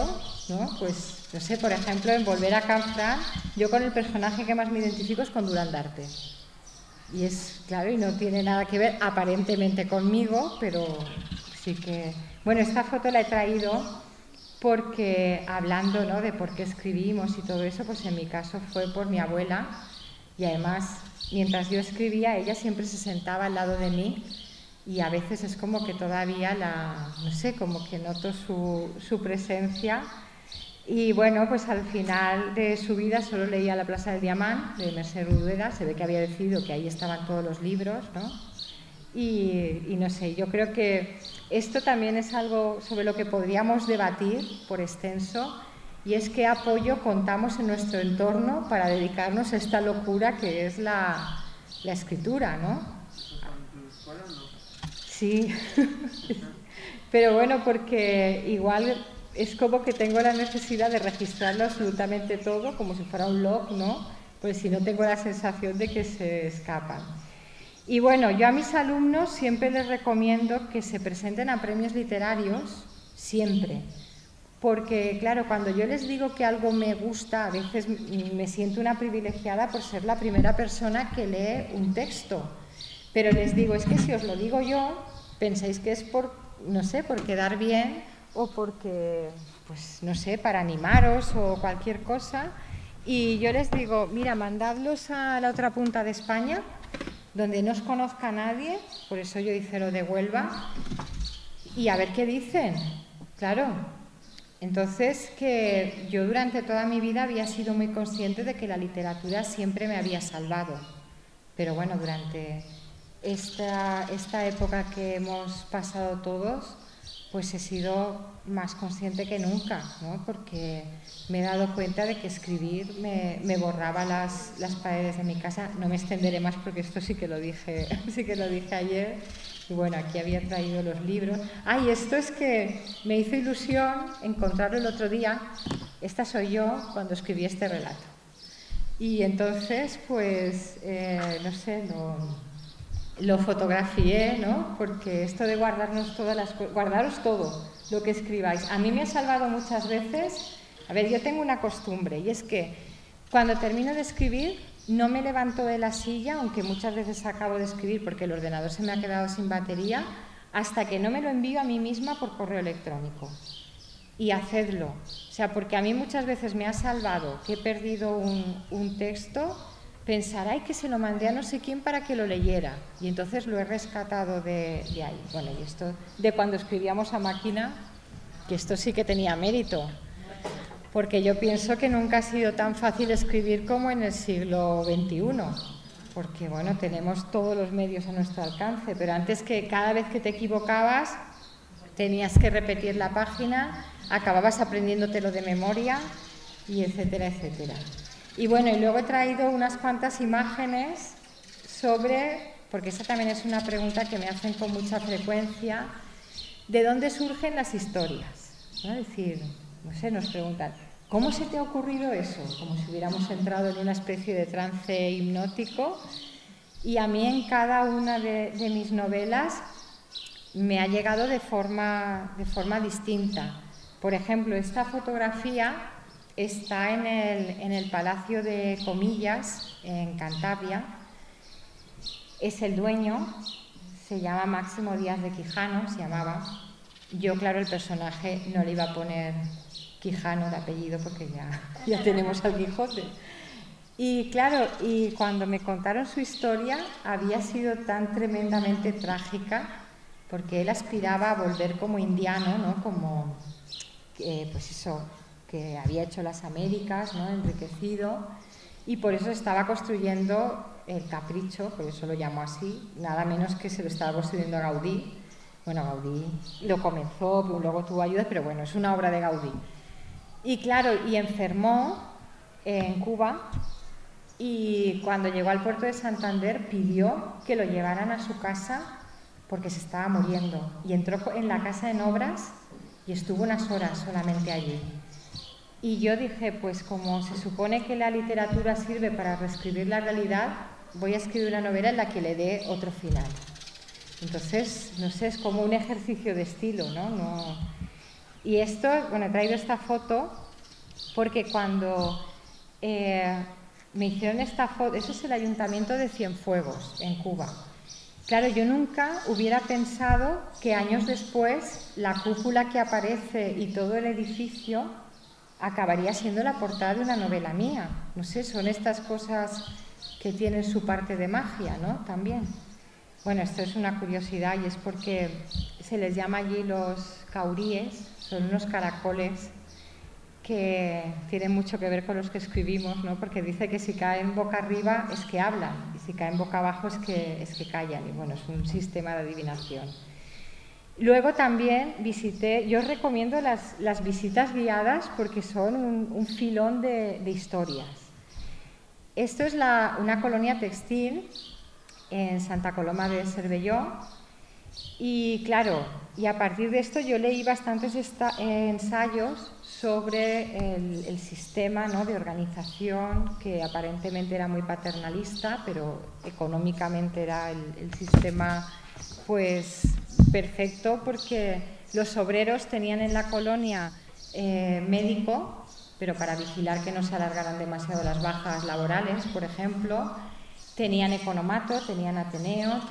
¿no? Pues, no sé, por ejemplo, en Volver a Canfranc, yo con el personaje que más me identifico es con Durán Darte. Y es, claro, y no tiene nada que ver aparentemente conmigo, pero sí que... Bueno, esta foto la he traído porque hablando, ¿no?, de por qué escribimos y todo eso, pues en mi caso fue por mi abuela, y además, mientras yo escribía, ella siempre se sentaba al lado de mí, y a veces es como que todavía no sé, como que noto su presencia. Y bueno, pues al final de su vida solo leía La Plaza del Diamant, de Mercè Rodoreda. Se ve que había decidido que ahí estaban todos los libros, ¿no? Y no sé, yo creo que esto también es algo sobre lo que podríamos debatir por extenso, y es qué apoyo contamos en nuestro entorno para dedicarnos a esta locura que es la escritura, ¿no? Sí, pero bueno, porque igual es como que tengo la necesidad de registrarlo absolutamente todo, como si fuera un log, ¿no? Pues si no tengo la sensación de que se escapan. Y bueno, yo a mis alumnos siempre les recomiendo que se presenten a premios literarios, siempre. Porque, claro, cuando yo les digo que algo me gusta, a veces me siento una privilegiada por ser la primera persona que lee un texto. Pero les digo, es que si os lo digo yo, pensáis que es por, no sé, por quedar bien o porque, pues, no sé, para animaros o cualquier cosa. Y yo les digo, mira, mandadlos a la otra punta de España, donde no os conozca nadie, por eso yo hice lo de Huelva, y a ver qué dicen. Claro. Entonces, que yo durante toda mi vida había sido muy consciente de que la literatura siempre me había salvado. Pero bueno, durante esta época que hemos pasado todos, pues he sido más consciente que nunca, ¿no? Porque me he dado cuenta de que escribir me borraba las paredes de mi casa. No me extenderé más porque esto sí que lo dije ayer. Y bueno, aquí había traído los libros. Y esto es que me hizo ilusión encontrarlo el otro día. Esta soy yo cuando escribí este relato. Y entonces, pues, no sé, lo fotografié, ¿no? Porque esto de guardarnos todas las cosas, guardaros todo lo que escribáis. A mí me ha salvado muchas veces. A ver, yo tengo una costumbre, y es que cuando termino de escribir no me levanto de la silla, aunque muchas veces acabo de escribir porque el ordenador se me ha quedado sin batería, hasta que no me lo envío a mí misma por correo electrónico. Y hacedlo. O sea, porque a mí muchas veces me ha salvado que he perdido un texto, pensar, ay, que se lo mandé a no sé quién para que lo leyera. Y entonces lo he rescatado de ahí. Bueno, y esto de cuando escribíamos a máquina, que esto sí que tenía mérito. Porque yo pienso que nunca ha sido tan fácil escribir como en el siglo XXI. Porque, bueno, tenemos todos los medios a nuestro alcance. Pero antes, que cada vez que te equivocabas, tenías que repetir la página, acababas aprendiéndotelo de memoria, y etcétera, etcétera. Y bueno, y luego he traído unas cuantas imágenes sobre, porque esa también es una pregunta que me hacen con mucha frecuencia, ¿de dónde surgen las historias? ¿No? Es decir, no sé, nos preguntan, ¿cómo se te ha ocurrido eso? Como si hubiéramos entrado en una especie de trance hipnótico. Y a mí en cada una de mis novelas me ha llegado de forma distinta. Por ejemplo, esta fotografía está en el Palacio de Comillas, en Cantabria. Es el dueño, se llama Máximo Díaz de Quijano, se llamaba. Yo, claro, el personaje no le iba a poner Quijano de apellido porque ya tenemos al Quijote. Y claro, y cuando me contaron su historia había sido tan tremendamente trágica, porque él aspiraba a volver como indiano, ¿no? Como, pues eso, que había hecho las Américas, ¿no? Enriquecido, y por eso estaba construyendo el Capricho, por eso lo llamo así, nada menos que se lo estaba construyendo a Gaudí. Bueno, Gaudí lo comenzó, luego tuvo ayuda, pero bueno, es una obra de Gaudí. Y claro, y enfermó en Cuba, y cuando llegó al puerto de Santander pidió que lo llevaran a su casa porque se estaba muriendo. Y entró en la casa en obras y estuvo unas horas solamente allí. Y yo dije, pues como se supone que la literatura sirve para reescribir la realidad, voy a escribir una novela en la que le dé otro final. Entonces, no sé, es como un ejercicio de estilo, ¿no? Y esto, bueno, he traído esta foto porque cuando me hicieron esta foto, eso es el Ayuntamiento de Cienfuegos, en Cuba. Claro, yo nunca hubiera pensado que años después la cúpula que aparece y todo el edificio acabaría siendo la portada de una novela mía. No sé, son estas cosas que tienen su parte de magia, ¿no? También. Bueno, esto es una curiosidad y es porque se les llama allí los cauríes, son unos caracoles que tienen mucho que ver con los que escribimos, ¿no? Porque dice que si caen boca arriba es que hablan y si caen boca abajo es que callan, y bueno, es un sistema de adivinación. Luego también visité, yo os recomiendo las visitas guiadas porque son un filón de historias. Esto es una colonia textil en Santa Coloma de Cervelló y claro, y a partir de esto yo leí bastantes ensayos sobre el sistema, ¿no?, de organización, que aparentemente era muy paternalista, pero económicamente era el sistema pues perfecto, porque los obreros tenían en la colonia médico, pero para vigilar que no se alargaran demasiado las bajas laborales, por ejemplo, tenían economato, tenían ateneo,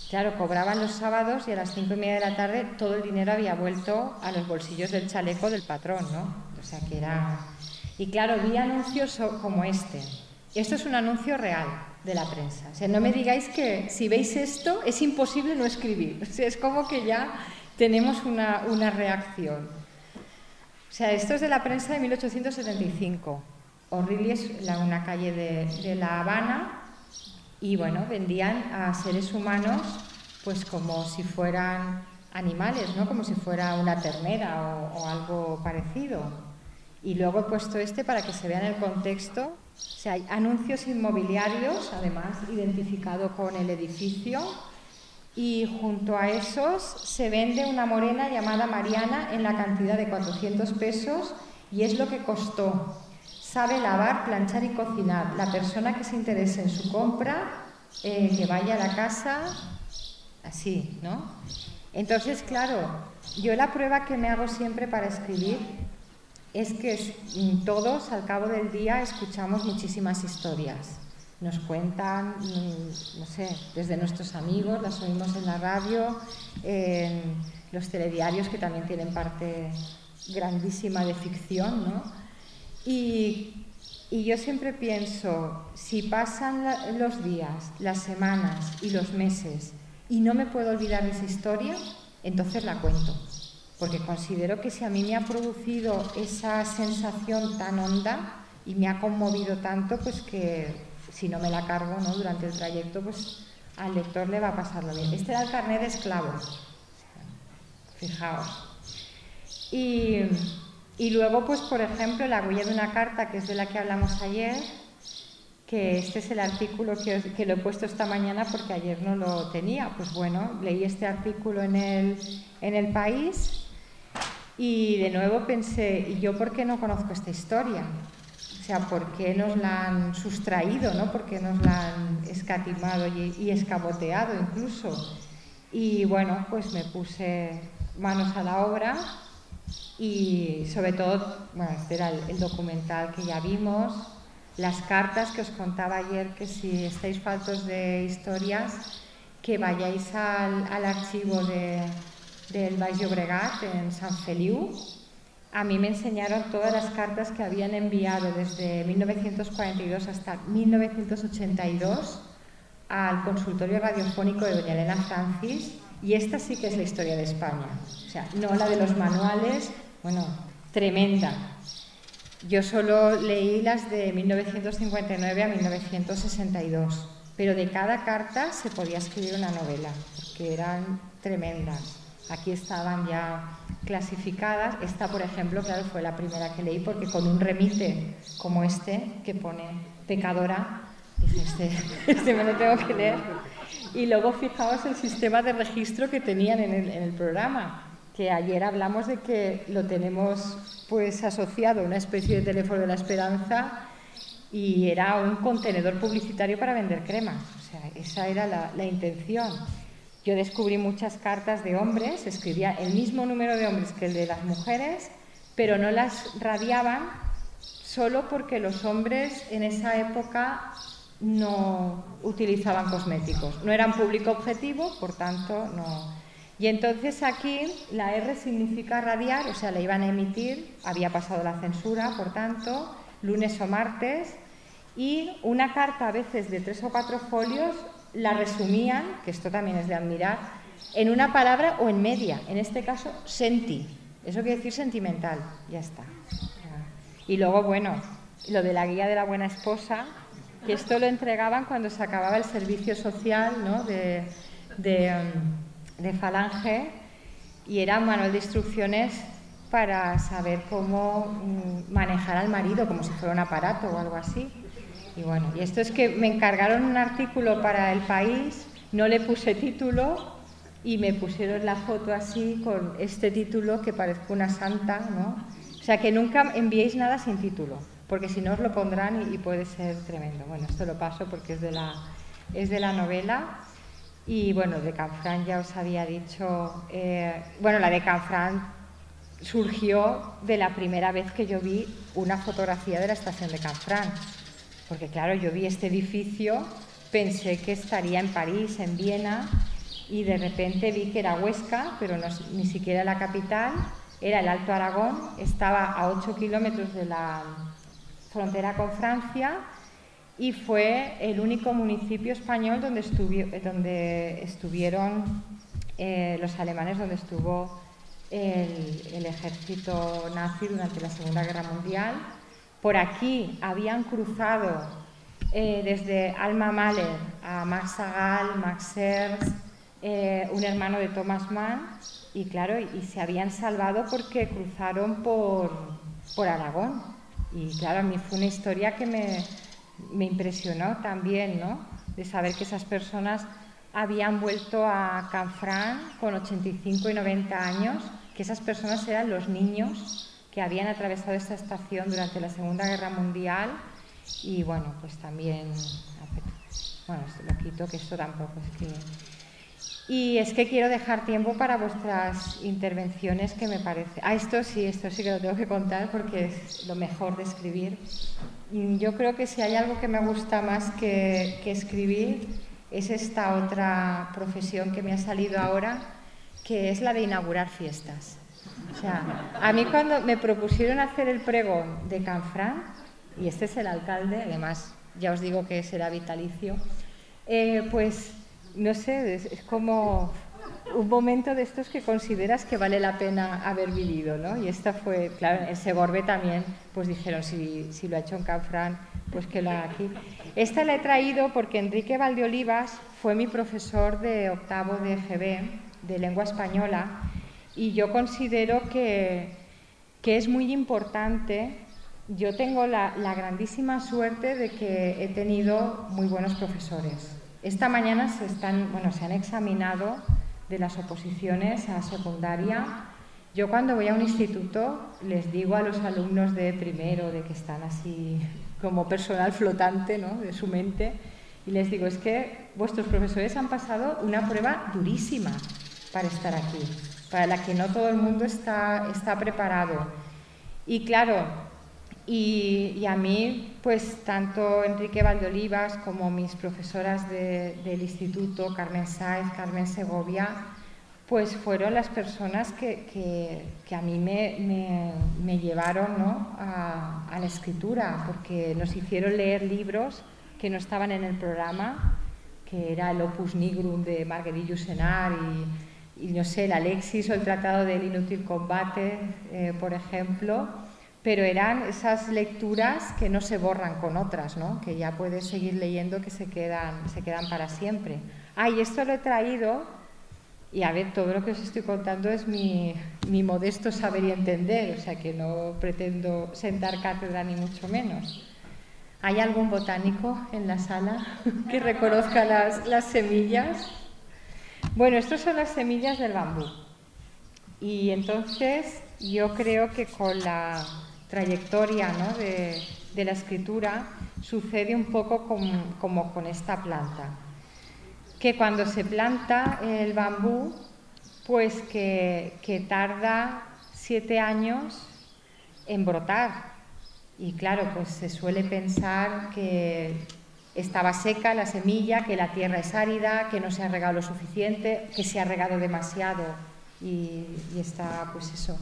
claro, cobraban los sábados y a las 5:30 de la tarde todo el dinero había vuelto a los bolsillos del chaleco del patrón, ¿no? O sea que era... Y claro, vi anuncios como este. Esto es un anuncio real de la prensa. O sea, no me digáis que si veis esto es imposible no escribir. O sea, es como que ya tenemos una reacción. O sea, esto es de la prensa de 1875. O'Reilly es una calle de La Habana. Y bueno, vendían a seres humanos pues como si fueran animales, ¿no? Como si fuera una ternera o algo parecido. Y luego he puesto este para que se vea en el contexto. O sea, hay anuncios inmobiliarios, además identificado con el edificio. Y junto a esos se vende una morena llamada Mariana en la cantidad de 400 pesos y es lo que costó. Sabe lavar, planchar y cocinar. La persona que se interese en su compra, que vaya a la casa, así, ¿no? Entonces, claro, yo la prueba que me hago siempre para escribir es que todos, al cabo del día, escuchamos muchísimas historias. Nos cuentan, no sé, desde nuestros amigos, las oímos en la radio, en los telediarios, que también tienen parte grandísima de ficción, ¿no? Y yo siempre pienso, si pasan los días, las semanas y los meses y no me puedo olvidar de esa historia, entonces la cuento. Porque considero que si a mí me ha producido esa sensación tan honda y me ha conmovido tanto, pues que si no me la cargo, ¿no?, durante el trayecto, pues al lector le va a pasarlo bien. Este era el carnet de esclavos, fijaos. Y luego, pues por ejemplo, La huella de una carta, que es de la que hablamos ayer, que este es el artículo que lo he puesto esta mañana porque ayer no lo tenía. Pues bueno, leí este artículo en el País y de nuevo pensé, ¿y yo por qué no conozco esta historia? O sea, ¿por qué nos la han sustraído, ¿no? ¿Por qué nos la han escatimado y escamoteado incluso? Y bueno, pues me puse manos a la obra. Y sobre todo, bueno, este era el documental que ya vimos, las cartas que os contaba ayer, que si estáis faltos de historias, que vayáis al archivo del Baix Llobregat en Sant Feliu a mí me enseñaron todas las cartas que habían enviado desde 1942 hasta 1982 al consultorio radiofónico de doña Elena Francis, y esta sí que es la historia de España, o sea, no la de los manuales, bueno, tremenda. Yo solo leí las de 1959 a 1962, pero de cada carta se podía escribir una novela, porque eran tremendas. Aquí estaban ya clasificadas. Esta, por ejemplo, claro, fue la primera que leí, porque con un remite como este, que pone pecadora, dije, este me lo tengo que leer. Y luego fijaos el sistema de registro que tenían en el programa, que ayer hablamos de que lo tenemos pues asociado a una especie de teléfono de la esperanza, y era un contenedor publicitario para vender cremas. O sea, esa era la intención. Yo descubrí muchas cartas de hombres, escribía el mismo número de hombres que el de las mujeres, pero no las radiaban solo porque los hombres en esa época no utilizaban cosméticos. No eran público objetivo, por tanto, no. Y entonces aquí la R significa radiar, o sea, la iban a emitir, había pasado la censura, por tanto, lunes o martes, y una carta a veces de 3 o 4 folios la resumían, que esto también es de admirar, en una palabra o en media, en este caso, senti. Eso quiere decir sentimental, ya está. Y luego, bueno, lo de la guía de la buena esposa, que esto lo entregaban cuando se acababa el servicio social, ¿no?, de Falange, y era un manual de instrucciones para saber cómo manejar al marido, como si fuera un aparato o algo así. Y bueno, y esto es que me encargaron un artículo para El País, no le puse título y me pusieron la foto así con este título que parezco una santa, ¿no? O sea, que nunca enviéis nada sin título, porque si no os lo pondrán y puede ser tremendo. Bueno, esto lo paso porque es de la novela. Y bueno, de Canfrán ya os había dicho, bueno, la de Canfrán surgió de la primera vez que yo vi una fotografía de la estación de Canfrán. Porque claro, yo vi este edificio, pensé que estaría en París, en Viena, y de repente vi que era Huesca, pero no, ni siquiera la capital, era el Alto Aragón, estaba a 8 kilómetros de la frontera con Francia, y fue el único municipio español donde estuvieron los alemanes, donde estuvo el ejército nazi durante la Segunda Guerra Mundial. Por aquí habían cruzado desde Alma Mahler a Max Chagall, Max Herz, un hermano de Thomas Mann, y claro, y se habían salvado porque cruzaron por Aragón. Y claro, a mí fue una historia que me impresionó también, ¿no?, de saber que esas personas habían vuelto a Canfrán con 85 y 90 años, que esas personas eran los niños que habían atravesado esta estación durante la Segunda Guerra Mundial. Y bueno, pues también, bueno, esto lo quito, que esto tampoco es que... Y es que quiero dejar tiempo para vuestras intervenciones, que me parece... esto sí que lo tengo que contar porque es lo mejor de escribir. Yo creo que si hay algo que me gusta más que escribir, es esta otra profesión que me ha salido ahora, que es la de inaugurar fiestas. O sea, a mí cuando me propusieron hacer el pregón de Canfrán, y este es el alcalde, además ya os digo que será vitalicio, pues no sé, es como un momento de estos que consideras que vale la pena haber vivido, ¿no? Y esta fue, claro, en Segorbe también, pues dijeron, si lo ha hecho en Canfrán, pues que lo haga aquí. Esta la he traído porque Enrique Valdeolivas fue mi profesor de octavo de EGB, de lengua española, y yo considero que es muy importante. Yo tengo la grandísima suerte de que he tenido muy buenos profesores. Esta mañana se han examinado de las oposiciones a secundaria. Yo cuando voy a un instituto les digo a los alumnos de primero, de que están así como personal flotante, ¿no?, de su mente, y les digo, es que vuestros profesores han pasado una prueba durísima para estar aquí, para la que no todo el mundo está preparado. Y claro, y a mí, pues tanto Enrique Valdeolivas como mis profesoras del instituto, Carmen Sáez, Carmen Segovia, pues fueron las personas que a mí me llevaron, ¿no?, a la escritura, porque nos hicieron leer libros que no estaban en el programa, que era el Opus Nigrum de Marguerite Yourcenar y no sé, el Alexis o el Tratado del Inútil Combate, por ejemplo, pero eran esas lecturas que no se borran con otras, ¿no?, que ya puedes seguir leyendo, que se quedan para siempre. Y esto lo he traído, y a ver, todo lo que os estoy contando es mi modesto saber y entender, o sea que no pretendo sentar cátedra ni mucho menos. ¿Hay algún botánico en la sala que reconozca las semillas? Bueno, estas son las semillas del bambú. Y entonces yo creo que con la trayectoria, ¿no?, de la escritura sucede un poco como con esta planta. Que cuando se planta el bambú, pues que tarda 7 años en brotar. Y claro, pues se suele pensar que estaba seca la semilla, que la tierra es árida, que no se ha regado lo suficiente, que se ha regado demasiado y está, pues eso,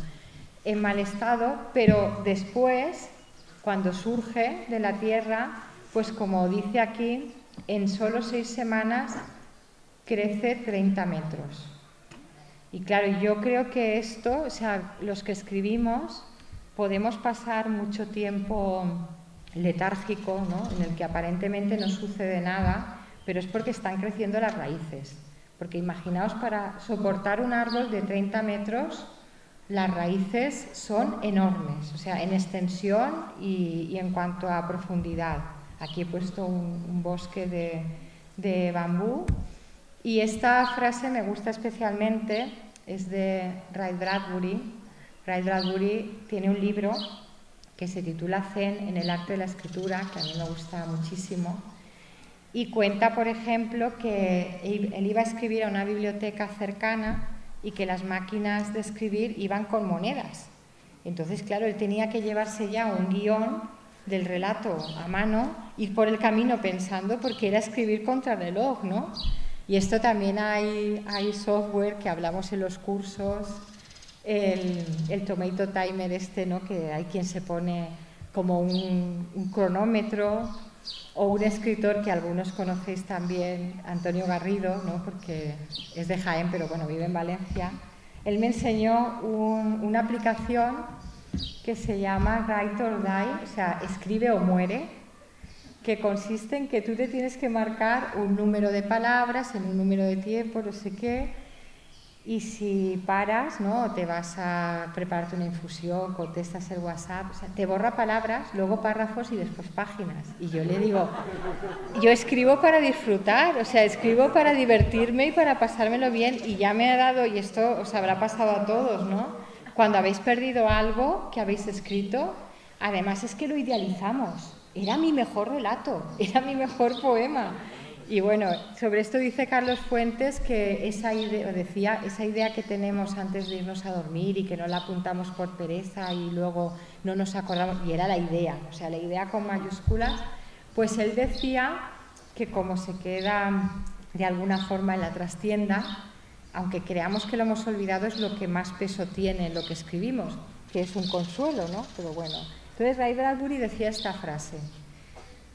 en mal estado. Pero después, cuando surge de la tierra, pues como dice aquí, en solo 6 semanas crece 30 metros. Y claro, yo creo que esto, o sea, los que escribimos podemos pasar mucho tiempo letárgico, ¿no?, en el que aparentemente no sucede nada, pero es porque están creciendo las raíces. Porque imaginaos, para soportar un árbol de 30 metros, las raíces son enormes, o sea, en extensión y en cuanto a profundidad. Aquí he puesto un bosque de bambú. Y esta frase me gusta especialmente, es de Ray Bradbury. Ray Bradbury tiene un libro que se titula Zen en el arte de la escritura, que a mí me gusta muchísimo, y cuenta, por ejemplo, que él iba a escribir a una biblioteca cercana y que las máquinas de escribir iban con monedas. Entonces, claro, él tenía que llevarse ya un guión del relato a mano, ir por el camino pensando, porque era escribir contra reloj, ¿no? Y esto también hay software que hablamos en los cursos, el Tomato Timer ¿no?, que hay quien se pone como un cronómetro, o un escritor que algunos conocéis también, Antonio Garrido, ¿no?, porque es de Jaén, pero bueno, vive en Valencia. Él me enseñó una aplicación que se llama Write or Die, o sea, escribe o muere, que consiste en que tú te tienes que marcar un número de palabras en un número de tiempo, no sé qué, y si paras, ¿no?, te vas a prepararte una infusión, contestas el WhatsApp, o sea, te borra palabras, luego párrafos y después páginas. Y yo le digo, yo escribo para disfrutar, o sea, escribo para divertirme y para pasármelo bien, y ya me ha dado, y esto os habrá pasado a todos, ¿no?, cuando habéis perdido algo que habéis escrito, además es que lo idealizamos. Era mi mejor relato, era mi mejor poema. Y bueno, sobre esto dice Carlos Fuentes que esa idea que tenemos antes de irnos a dormir y que no la apuntamos por pereza y luego no nos acordamos, y era la idea, o sea, la idea con mayúsculas, pues él decía que como se queda de alguna forma en la trastienda, aunque creamos que lo hemos olvidado, es lo que más peso tiene en lo que escribimos, que es un consuelo, ¿no? Pero bueno, entonces Ray Bradbury decía esta frase,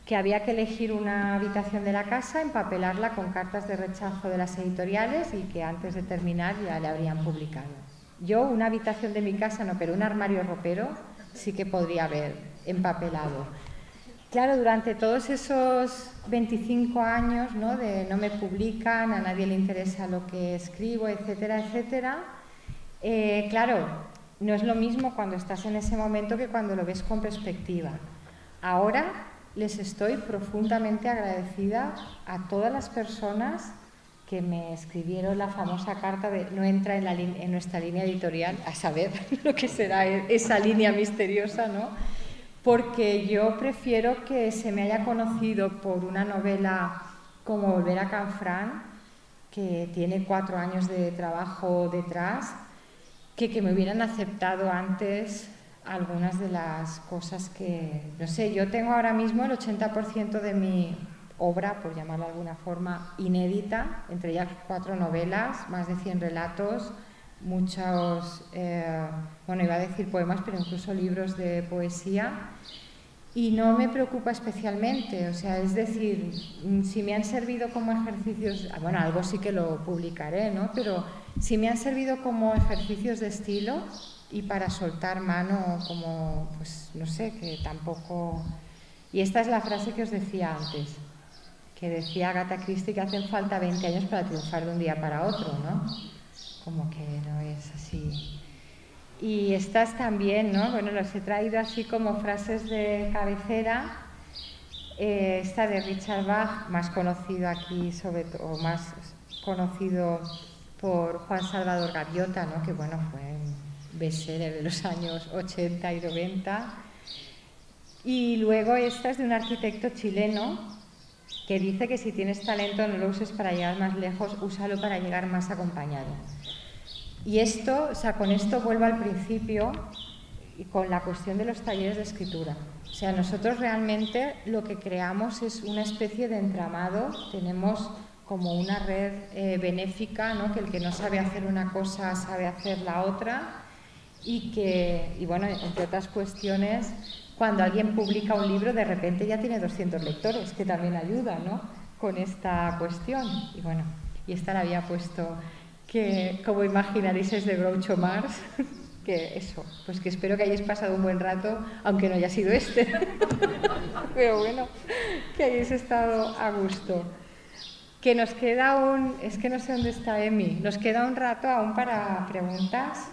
que había que elegir una habitación de la casa, empapelarla con cartas de rechazo de las editoriales y que antes de terminar ya le habrían publicado. Yo una habitación de mi casa no, pero un armario ropero sí que podría haber empapelado. Claro, durante todos esos 25 años, ¿no?, de no me publican, a nadie le interesa lo que escribo, etcétera, etcétera, claro, no es lo mismo cuando estás en ese momento que cuando lo ves con perspectiva. Ahora les estoy profundamente agradecida a todas las personas que me escribieron la famosa carta de no entra en nuestra línea editorial, a saber lo que será esa línea misteriosa, ¿no? Porque yo prefiero que se me haya conocido por una novela como Volver a Canfrán, que tiene 4 años de trabajo detrás, que me hubieran aceptado antes algunas de las cosas que, no sé, yo tengo ahora mismo el 80% de mi obra, por llamarla de alguna forma, inédita, entre ellas 4 novelas, más de 100 relatos, muchos, bueno, iba a decir poemas, pero incluso libros de poesía. Y no me preocupa especialmente, o sea, es decir, si me han servido como ejercicios, bueno, algo sí que lo publicaré, ¿no? Pero si me han servido como ejercicios de estilo y para soltar mano, como, pues, no sé, que tampoco... Y esta es la frase que os decía antes, que decía Agatha Christie que hacen falta 20 años para triunfar de un día para otro, ¿no? Como que no es así... Y estas también, ¿no? Bueno, las he traído así como frases de cabecera. Esta de Richard Bach, más conocido aquí, sobre todo, más conocido por Juan Salvador Gaviota, ¿no? Que bueno, fue un bestseller de los años 80 y 90. Y luego esta es de un arquitecto chileno que dice que si tienes talento no lo uses para llegar más lejos, úsalo para llegar más acompañado. Y esto, o sea, con esto vuelvo al principio y con la cuestión de los talleres de escritura. O sea, nosotros realmente lo que creamos es una especie de entramado, tenemos como una red benéfica, ¿no? Que el que no sabe hacer una cosa sabe hacer la otra y bueno, entre otras cuestiones, cuando alguien publica un libro de repente ya tiene 200 lectores, que también ayuda, ¿no? Con esta cuestión. Y bueno, y esta la había puesto... que, como imaginaréis, es de Groucho Marx, que eso, pues que espero que hayáis pasado un buen rato, aunque no haya sido este, pero bueno, que hayáis estado a gusto. Que nos queda es que no sé dónde está Emi, nos queda un rato aún para preguntas.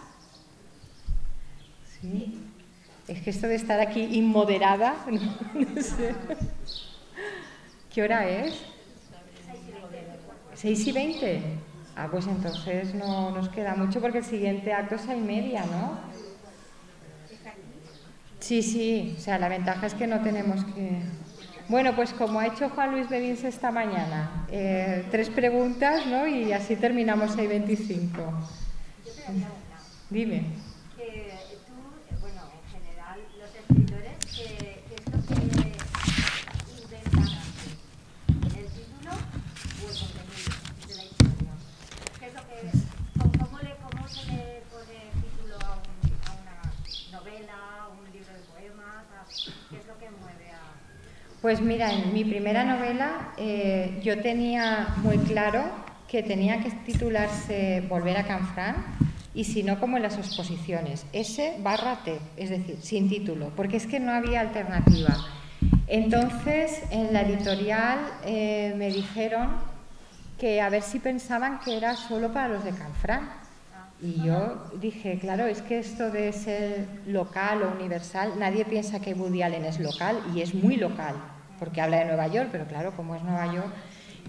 ¿Sí? Es que esto de estar aquí inmoderada, no sé. ¿Qué hora es? 6:20. Ah, pues entonces no nos queda mucho porque el siguiente acto es 6:30, ¿no? Sí, sí, o sea, la ventaja es que no tenemos que... Bueno, pues como ha hecho Juan Luis Bedins esta mañana, 3 preguntas, ¿no? Y así terminamos 6:25. Dime. Tú, bueno, en general, los escritores, ¿qué es lo que inventan así? ¿El título o el contenido de la historia? ¿Qué es lo que, cómo se le pone título a una novela, a un libro de poemas? ¿Qué es lo que mueve a...? Pues mira, en mi primera novela yo tenía muy claro que tenía que titularse Volver a Canfrán, y si no, como en las exposiciones, S/T, es decir, sin título, porque es que no había alternativa. Entonces, en la editorial me dijeron que a ver si pensaban que era solo para los de Canfrán. Y yo dije, claro, es que esto de ser local o universal, nadie piensa que Woody Allen es local, y es muy local, porque habla de Nueva York, pero claro, como es Nueva York.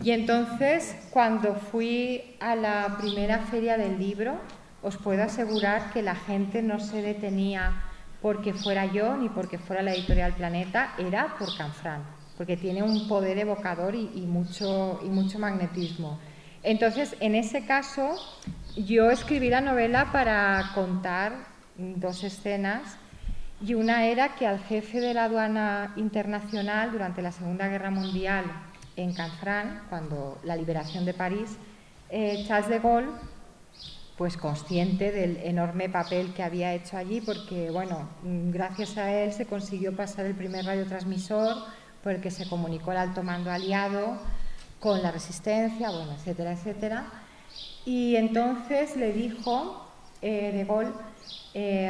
Y entonces, cuando fui a la primera feria del libro, os puedo asegurar que la gente no se detenía porque fuera yo ni porque fuera la editorial Planeta, era por Canfrán, porque tiene un poder evocador y mucho magnetismo. Entonces, en ese caso, yo escribí la novela para contar 2 escenas, y una era que al jefe de la aduana internacional durante la Segunda Guerra Mundial en Canfrán, cuando la liberación de París, Charles de Gaulle, pues consciente del enorme papel que había hecho allí, porque bueno, gracias a él se consiguió pasar el primer radiotransmisor por el que se comunicó el alto mando aliado con la resistencia, bueno, etcétera, etcétera. Y entonces le dijo de Gaulle,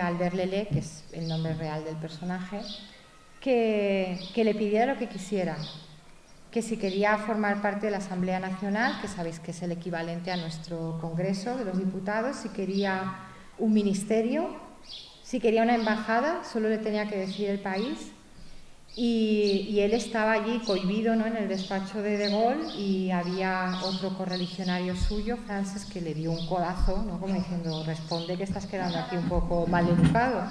Albert Lelé, que es el nombre real del personaje, que le pidiera lo que quisiera, que si quería formar parte de la Asamblea Nacional, que sabéis que es el equivalente a nuestro Congreso de los Diputados, si quería un ministerio, si quería una embajada, solo le tenía que decir el país. Y él estaba allí cohibido, ¿no?, en el despacho de Gaulle, y había otro correligionario suyo, Frances, que le dio un codazo, ¿no?, como diciendo, responde que estás quedando aquí un poco mal educado.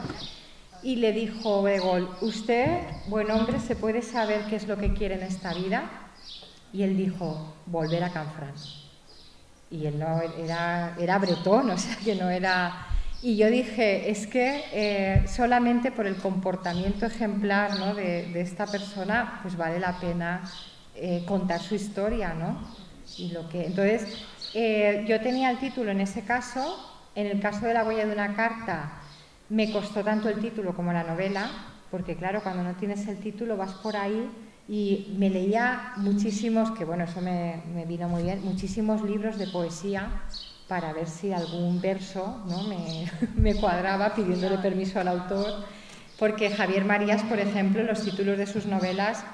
Y le dijo de Gaulle, usted, buen hombre, ¿se puede saber qué es lo que quiere en esta vida? Y él dijo, volver a Canfrán. Y él no era bretón, o sea que no era... Y yo dije, es que solamente por el comportamiento ejemplar, ¿no?, de esta persona, pues vale la pena contar su historia, ¿no? Entonces, yo tenía el título en ese caso. En el caso de La huella de una carta, me costó tanto el título como la novela, porque claro, cuando no tienes el título vas por ahí, y me leía muchísimos, que bueno, eso me vino muy bien, muchísimos libros de poesía para ver si algún verso, ¿no?, me cuadraba, pidiéndole permiso al autor, porque Javier Marías, por ejemplo, los títulos de sus novelas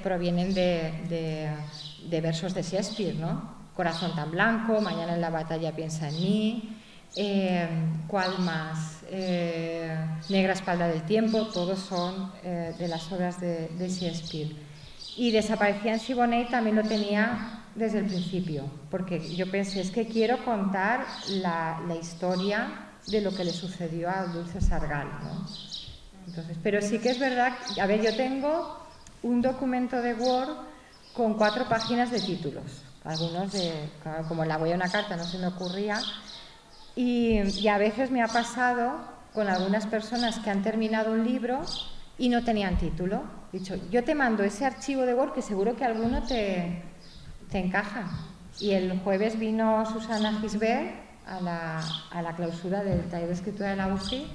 provienen de versos de Shakespeare, ¿no? Corazón tan blanco, Mañana en la batalla piensa en mí, ¿cuál más? Negra espalda del tiempo, todos son de las obras de Shakespeare. Y Desaparecida en Siboney también lo tenía desde el principio, porque yo pensé, es que quiero contar la historia de lo que le sucedió a Dulce Sargal, ¿no? Entonces, pero sí que es verdad, a ver, yo tengo un documento de Word con 4 páginas de títulos, algunos como La huella de una carta no se me ocurría, y a veces me ha pasado con algunas personas que han terminado un libro y no tenían título. He dicho, yo te mando ese archivo de Word que seguro que alguno te encaja. Y el jueves vino Susana Gisbert a la clausura del taller de escritura de la UCI,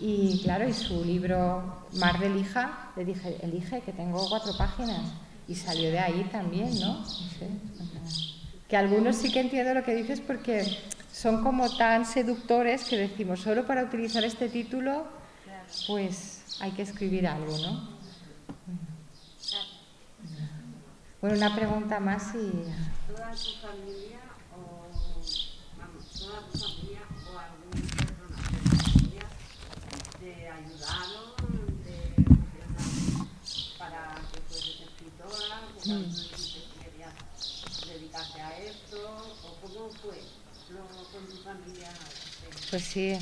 y claro, y su libro Mar de Lija, le dije, elige, que tengo 4 páginas, y salió de ahí también, ¿no? No sé. Que algunos sí que entiendo lo que dices, porque son como tan seductores que decimos, solo para utilizar este título, pues hay que escribir algo, ¿no? Bueno, una pregunta más y... ¿Toda tu familia o, vamos, toda tu familia o algún personaje de tu familia te ayudaron para que fueses escritora, o cuando dijiste que querías dedicarte a esto, o cómo fue con tu familia? Pues sí,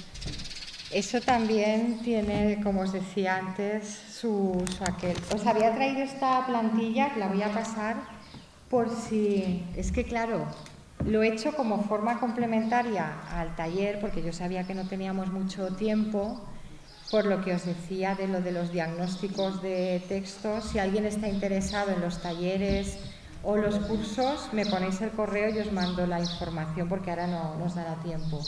eso también tiene, como os decía antes, su aquel. Os había traído esta plantilla, que la voy a pasar, por si... Es que claro, lo he hecho como forma complementaria al taller, porque yo sabía que no teníamos mucho tiempo, por lo que os decía de lo de los diagnósticos de textos. Si alguien está interesado en los talleres o los cursos, me ponéis el correo y os mando la información, porque ahora no nos dará tiempo.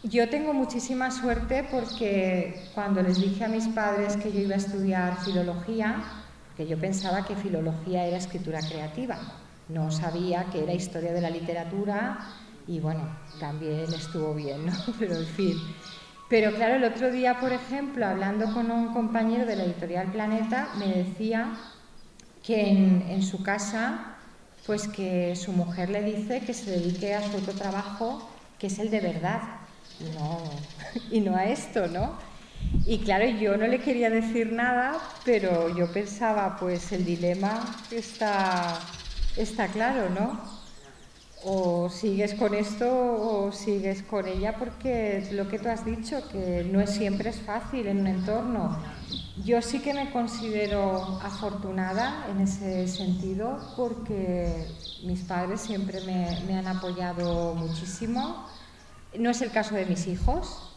Yo tengo muchísima suerte porque cuando les dije a mis padres que yo iba a estudiar filología, que yo pensaba que filología era escritura creativa, no sabía que era historia de la literatura, y bueno, también estuvo bien, ¿no? Pero en fin. Pero claro, el otro día, por ejemplo, hablando con un compañero de la editorial Planeta, me decía que en su casa, pues que su mujer le dice que se dedique a su otro trabajo, que es el de verdad, y no a esto, ¿no? Y claro, yo no le quería decir nada, pero yo pensaba, pues el dilema está claro, ¿no? O sigues con esto o sigues con ella, porque lo que tú has dicho, que no siempre es fácil en un entorno. Yo sí que me considero afortunada en ese sentido, porque mis padres siempre me han apoyado muchísimo. No es el caso de mis hijos,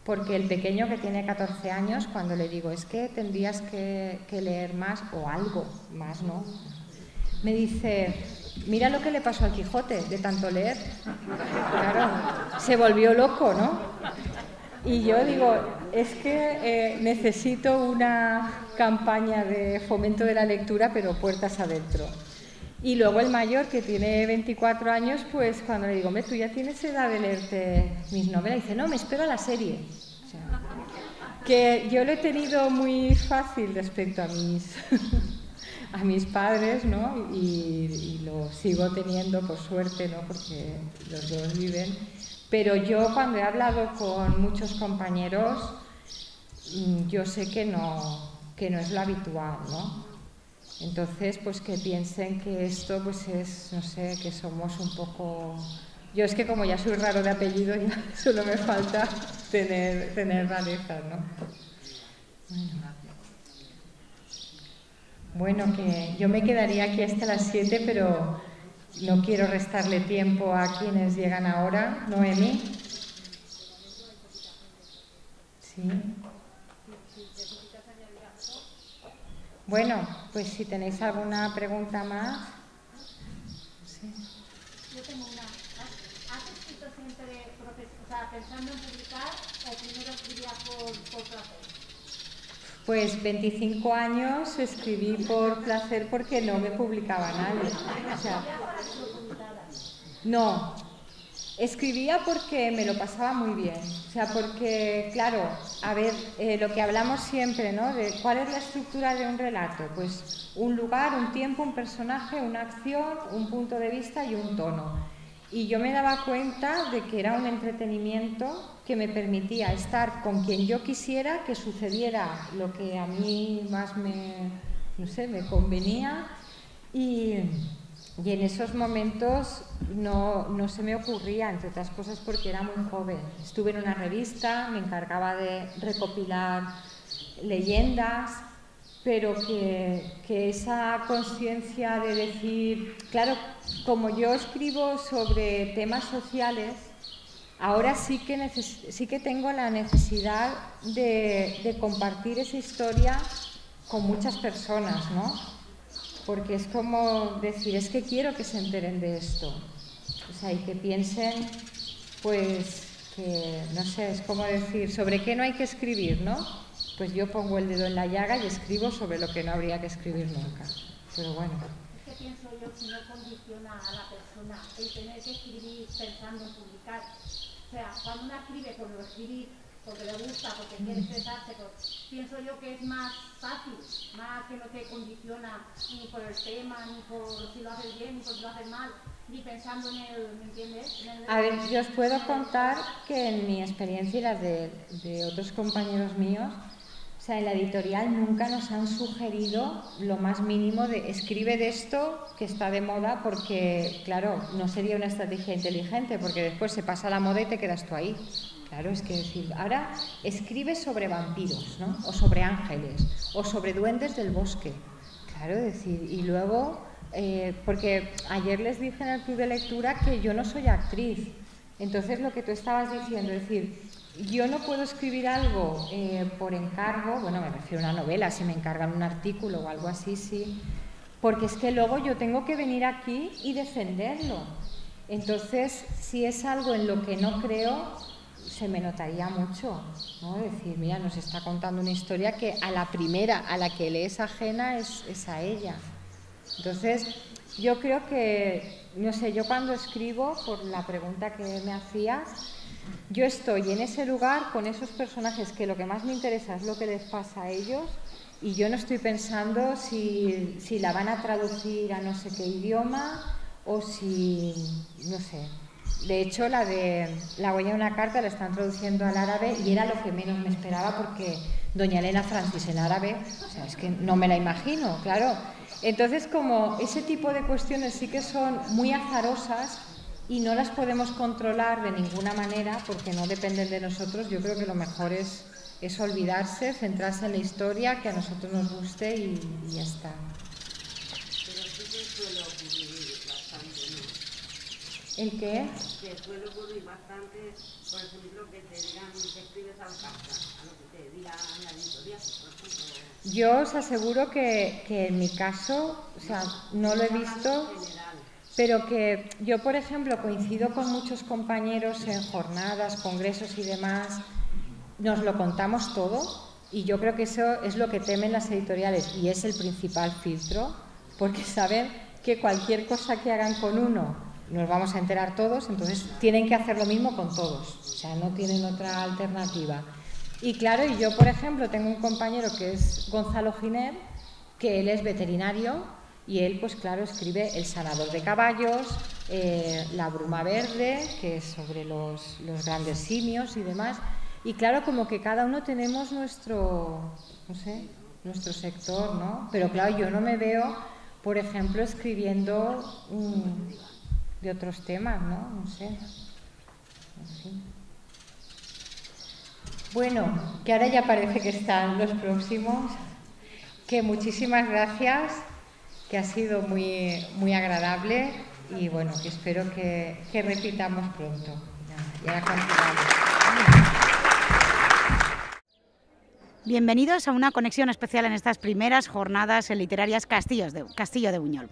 porque el pequeño, que tiene 14 años, cuando le digo, es que tendrías que leer más o algo más, ¿no? Me dice, mira lo que le pasó al Quijote, de tanto leer. Claro, se volvió loco, ¿no? Y yo digo, es que necesito una campaña de fomento de la lectura, pero puertas adentro. Y luego el mayor, que tiene 24 años, pues cuando le digo, hombre, tú ya tienes edad de leerte mis novelas, dice, no, me espero a la serie. O sea, que yo lo he tenido muy fácil respecto a mis padres, ¿no? Y lo sigo teniendo, por suerte, ¿no? Porque los dos viven. Pero yo, cuando he hablado con muchos compañeros, yo sé que no es lo habitual, ¿no? Entonces, pues que piensen que esto pues es, no sé, que somos un poco... Yo es que como ya soy raro de apellido, ya solo me falta tener rarezas, ¿no? Bueno, que yo me quedaría aquí hasta las 7, pero no quiero restarle tiempo a quienes llegan ahora. Noemi. Sí. Bueno. pues si tenéis alguna pregunta más. Sí. Yo tengo una. ¿Has escrito siempre pensando en publicar o primero escribías por placer? Pues 25 años escribí por placer porque no me publicaba nadie. O sea, no, escribía porque me lo pasaba muy bien. O sea, porque, claro, a ver, lo que hablamos siempre, ¿no? De cuál es la estructura de un relato. Pues un lugar, un tiempo, un personaje, una acción, un punto de vista y un tono. Y yo me daba cuenta de que era un entretenimiento que me permitía estar con quien yo quisiera, que sucediera lo que a mí más me convenía, y en esos momentos no se me ocurría, entre otras cosas porque era muy joven. Estuve en una revista, me encargaba de recopilar leyendas, pero que esa conciencia de decir, claro, como yo escribo sobre temas sociales, ahora sí que tengo la necesidad de compartir esa historia con muchas personas, ¿no? Porque es como decir, es que quiero que se enteren de esto, o sea, y que piensen, pues, que, no sé, es como decir, ¿sobre qué no hay que escribir, no? Pues yo pongo el dedo en la llaga y escribo sobre lo que no habría que escribir nunca. Pero bueno. Es que pienso yo que no condiciona a la persona el tener que escribir pensando en publicar. O sea, cuando uno escribe por lo escribir, porque le gusta, porque quiere expresarse, pues, pienso yo que es más fácil, más que no te condiciona ni por el tema, ni por si lo haces bien, ni por si lo haces mal, ni pensando en el, ¿me entiendes? A ver, yo os puedo contar que en mi experiencia y las de otros compañeros míos, o sea, en la editorial nunca nos han sugerido lo más mínimo de escribe de esto que está de moda, porque, claro, no sería una estrategia inteligente, porque después se pasa la moda y te quedas tú ahí. Claro, es que decir, ahora escribe sobre vampiros, ¿no? O sobre ángeles, o sobre duendes del bosque. Claro, decir, y luego, porque ayer les dije en el club de lectura que yo no soy actriz. Entonces, lo que tú estabas diciendo, es decir, yo no puedo escribir algo por encargo, bueno, me refiero a una novela, si me encargan un artículo o algo así, sí, porque es que luego yo tengo que venir aquí y defenderlo. Entonces, si es algo en lo que no creo, se me notaría mucho, ¿no? Decir, mira, nos está contando una historia que a la primera, a la que le es ajena, es a ella. Entonces, yo creo que, no sé, yo cuando escribo, por la pregunta que me hacías, yo estoy en ese lugar con esos personajes que lo que más me interesa es lo que les pasa a ellos, y yo no estoy pensando si la van a traducir a no sé qué idioma o si, no sé. De hecho, la de La huella de una carta la están traduciendo al árabe y era lo que menos me esperaba, porque doña Elena Francis en árabe, o sea, es que no me la imagino, claro. Entonces, como ese tipo de cuestiones sí que son muy azarosas y no las podemos controlar de ninguna manera porque no dependen de nosotros, yo creo que lo mejor es olvidarse, centrarse en la historia, que a nosotros nos guste y ya está. Pero sí que suele ocurrir bastante, ¿no? ¿El qué? Que suele ocurrir bastante, por ejemplo, que te digan que escribes al carta, a lo que te diga la editorial, por ejemplo. Yo os aseguro que en mi caso, o sea, no lo he visto, pero que yo, por ejemplo, coincido con muchos compañeros en jornadas, congresos y demás, nos lo contamos todo, y yo creo que eso es lo que temen las editoriales y es el principal filtro, porque saben que cualquier cosa que hagan con uno nos vamos a enterar todos, entonces tienen que hacer lo mismo con todos, o sea, no tienen otra alternativa. Y claro, y yo, por ejemplo, tengo un compañero que es Gonzalo Giner, que él es veterinario y él, pues claro, escribe El sanador de caballos, La bruma verde, que es sobre los grandes simios y demás. Y claro, como que cada uno tenemos nuestro, no sé, nuestro sector, ¿no? Pero claro, yo no me veo, por ejemplo, escribiendo de otros temas, ¿no? No sé. En fin. Bueno, que ahora ya parece que están los próximos, que muchísimas gracias, que ha sido muy, muy agradable y bueno, que espero que repitamos pronto. Ya continuamos. Bienvenidos a una conexión especial en estas primeras jornadas literarias Castillo de Buñol.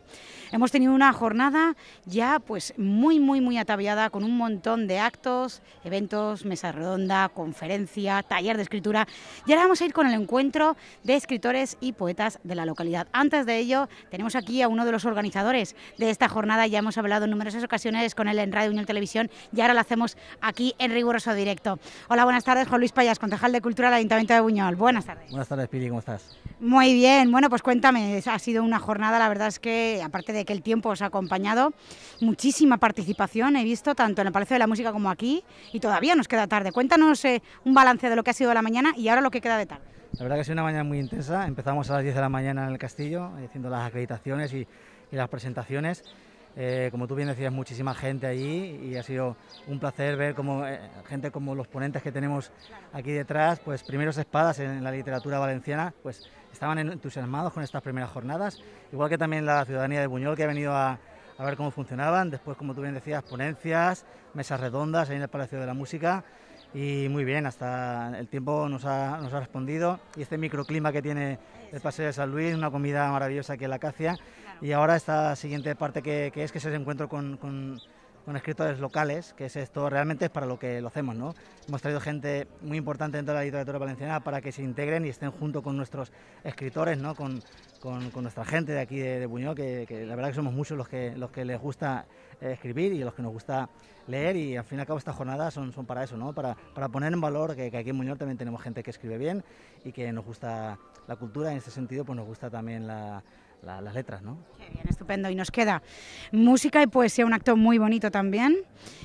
Hemos tenido una jornada ya pues muy ataviada con un montón de actos, eventos, mesa redonda, conferencia, taller de escritura, y ahora vamos a ir con el encuentro de escritores y poetas de la localidad. Antes de ello tenemos aquí a uno de los organizadores de esta jornada, ya hemos hablado en numerosas ocasiones con él en Radio Buñol Televisión y ahora lo hacemos aquí en riguroso directo. Hola, buenas tardes, Juan Luis Payas, concejal de Cultura del Ayuntamiento de Buñol. Buenas tardes. Buenas tardes, Pili, ¿cómo estás? Muy bien, bueno, pues cuéntame, ha sido una jornada, la verdad es que, aparte de que el tiempo os ha acompañado, muchísima participación, he visto, tanto en el Palacio de la Música como aquí, y todavía nos queda tarde. Cuéntanos un balance de lo que ha sido la mañana y ahora lo que queda de tarde. La verdad que ha sido una mañana muy intensa, empezamos a las 10 de la mañana en el castillo, haciendo las acreditaciones y las presentaciones. Como tú bien decías, muchísima gente allí y ha sido un placer ver cómo gente como los ponentes que tenemos aquí detrás, pues primeros espadas en la literatura valenciana, pues estaban entusiasmados con estas primeras jornadas, igual que también la ciudadanía de Buñol, que ha venido a ver cómo funcionaban. Después, como tú bien decías, ponencias, mesas redondas ahí en el Palacio de la Música. Y muy bien, hasta el tiempo nos ha respondido, y este microclima que tiene el Paseo de San Luis, una comida maravillosa aquí en la Acacia, y ahora esta siguiente parte que es ese encuentro con escritores locales, que es esto, realmente es para lo que lo hacemos, ¿no? Hemos traído gente muy importante dentro de la literatura valenciana para que se integren y estén junto con nuestros escritores, ¿no? Con nuestra gente de aquí de Buñol, que la verdad que somos muchos los que les gusta escribir y los que nos gusta leer, y al fin y al cabo estas jornadas son para eso, ¿no? Para poner en valor que aquí en Buñol también tenemos gente que escribe bien y que nos gusta la cultura. En este sentido pues nos gusta también las letras, ¿no? Qué bien, estupendo. Y nos queda música y poesía, un acto muy bonito también,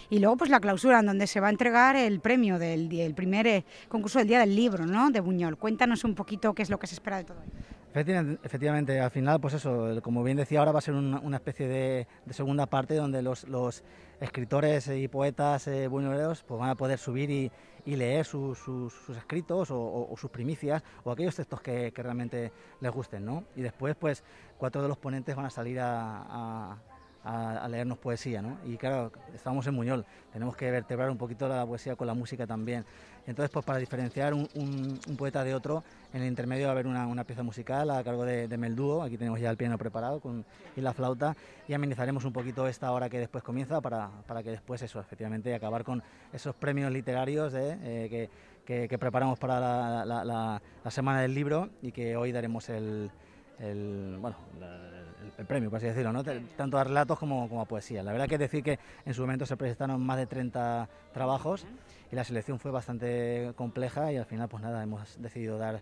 y luego pues la clausura, en donde se va a entregar el premio del primer concurso del Día del Libro, ¿no?, de Buñol. Cuéntanos un poquito qué es lo que se espera de todo ello. Efectivamente, al final, pues eso, como bien decía, ahora va a ser una especie de segunda parte donde los escritores y poetas buñoleros pues van a poder subir y leer sus escritos o sus primicias o aquellos textos que realmente les gusten, ¿no? Y después, pues, 4 de los ponentes van a salir a leernos poesía, ¿no? Y claro, estamos en Buñol, tenemos que vertebrar un poquito la poesía con la música también. Entonces, pues para diferenciar un poeta de otro, en el intermedio va a haber una pieza musical a cargo de Meldúo. Aquí tenemos ya el piano preparado y la flauta, y amenizaremos un poquito esta hora que después comienza para que después eso, efectivamente, acabar con esos premios literarios que preparamos para la Semana del Libro, y que hoy daremos el premio, por así decirlo, ¿no? Tanto a relatos como a poesía. La verdad que es decir que en su momento se presentaron más de 30 trabajos y la selección fue bastante compleja, y al final pues nada, hemos decidido dar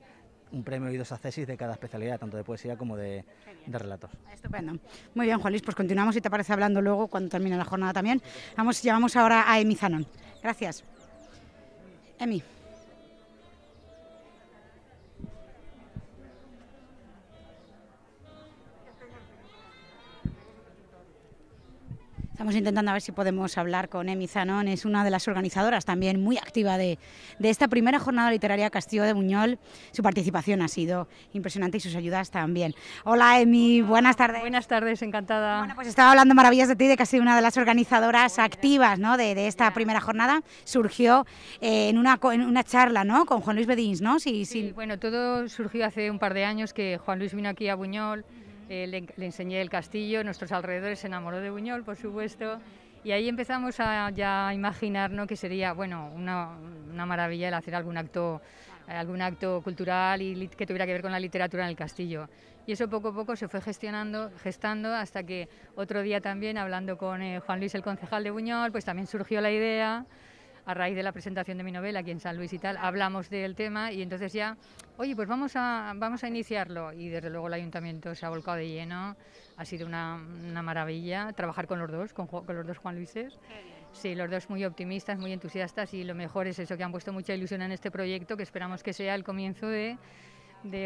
un premio y 2 accesis de cada especialidad, tanto de poesía como de relatos. Estupendo. Muy bien, Juan Luis, pues continuamos, si te parece, hablando luego cuando termine la jornada también. Llamamos ahora a Emi Zanón. Gracias. Emi. Estamos intentando a ver si podemos hablar con Emi Zanón, es una de las organizadoras también muy activa de esta primera jornada literaria Castillo de Buñol. Su participación ha sido impresionante y sus ayudas también. Hola, Emi, buenas tardes. Buenas tardes, encantada. Bueno, pues estaba hablando maravillas de ti, de que has sido una de las organizadoras activas, ¿no?, de esta primera jornada. Surgió en una charla, ¿no?, con Juan Luis Bedins, ¿no? Sí, bueno, todo surgió hace un par de años, que Juan Luis vino aquí a Buñol. Le enseñé el castillo, nuestros alrededores, se enamoró de Buñol, por supuesto, y ahí empezamos ya a imaginar, ¿no?, que sería, bueno, una maravilla el hacer algún acto cultural y que tuviera que ver con la literatura en el castillo. Y eso poco a poco se fue gestando hasta que otro día también, hablando con Juan Luis, el concejal de Buñol, pues también surgió la idea. A raíz de la presentación de mi novela aquí en San Luis y tal, hablamos del tema, y entonces ya, oye, pues vamos a iniciarlo, y desde luego el ayuntamiento se ha volcado de lleno. Ha sido una maravilla trabajar con los dos Juan Luises. Sí, los dos muy optimistas, muy entusiastas, y lo mejor es eso, que han puesto mucha ilusión en este proyecto, que esperamos que sea el comienzo de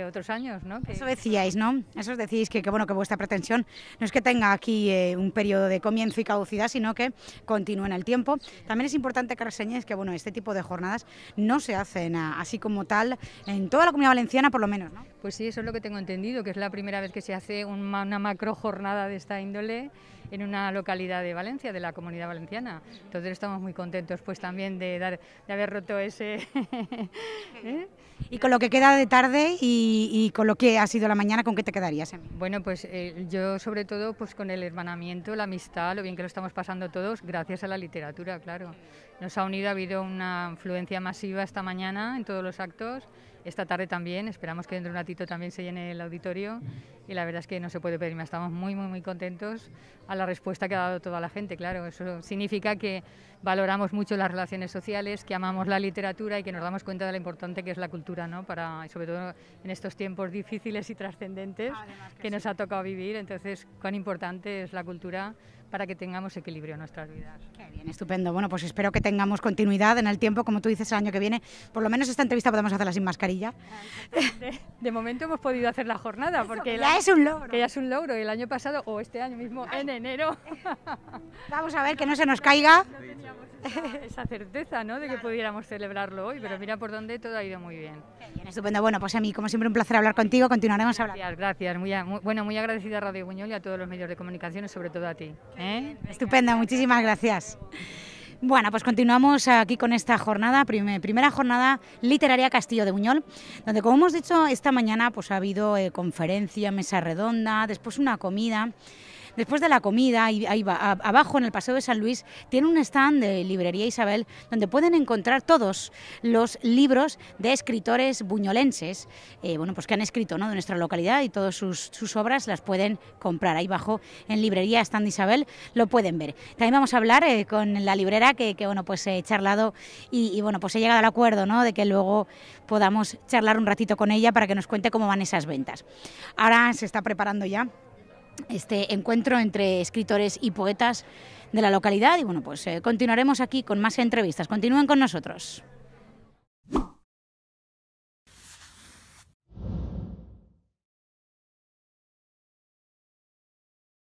otros años, ¿no? Eso decíais, ¿no? Eso decís que bueno, que vuestra pretensión no es que tenga aquí un periodo de comienzo y caducidad, sino que continúe en el tiempo. También es importante que reseñéis que, bueno, este tipo de jornadas no se hacen así como tal en toda la Comunidad Valenciana, por lo menos, ¿no? Pues sí, eso es lo que tengo entendido, que es la primera vez que se hace una macro jornada de esta índole, en una localidad de Valencia, de la Comunidad Valenciana. Entonces estamos muy contentos pues también de haber roto ese... ¿eh? Y con lo que queda de tarde y con lo que ha sido la mañana, ¿con qué te quedarías, Emi? Bueno, pues yo sobre todo pues con el hermanamiento, la amistad, lo bien que lo estamos pasando todos, gracias a la literatura, claro. Nos ha unido, ha habido una afluencia masiva esta mañana en todos los actos, esta tarde también, esperamos que dentro de un ratito también se llene el auditorio y la verdad es que no se puede pedir más, estamos muy contentos a la respuesta que ha dado toda la gente, claro, eso significa que valoramos mucho las relaciones sociales, que amamos la literatura y que nos damos cuenta de lo importante que es la cultura, ¿no? Para, sobre todo en estos tiempos difíciles y trascendentes que nos ha tocado vivir, entonces cuán importante es la cultura para que tengamos equilibrio en nuestras vidas. Qué bien, estupendo. Bueno, pues espero que tengamos continuidad en el tiempo, como tú dices, el año que viene. Por lo menos esta entrevista podemos hacerla sin mascarilla. De momento hemos podido hacer la jornada, porque ya es un logro. Que ya es un logro. El año pasado, o este año mismo, en enero... Vamos a ver que no se nos caiga. No teníamos esa certeza, ¿no?, de que pudiéramos celebrarlo hoy, pero mira por dónde todo ha ido muy bien. Bien, estupendo. Bueno, pues a mí, como siempre, un placer hablar contigo. Continuaremos hablando. Gracias. Muy agradecida a Radio Buñol y a todos los medios de comunicación y sobre todo a ti. Estupendo, muchísimas gracias. Bueno, pues continuamos aquí con esta jornada, primera jornada literaria Castillo de Buñol, donde, como hemos dicho, esta mañana pues ha habido conferencia, mesa redonda, después una comida. Después de la comida, ahí va, abajo en el Paseo de San Luis, tiene un stand de Librería Isabel donde pueden encontrar todos los libros de escritores buñolenses, bueno, pues que han escrito, ¿no?, de nuestra localidad, y todas sus obras las pueden comprar. Ahí abajo en Librería Stand Isabel lo pueden ver. También vamos a hablar con la librera que bueno, pues he charlado y bueno, pues he llegado al acuerdo, ¿no?, de que luego podamos charlar un ratito con ella para que nos cuente cómo van esas ventas. Ahora se está preparando ya este encuentro entre escritores y poetas de la localidad y bueno, pues continuaremos aquí con más entrevistas. Continúen con nosotros.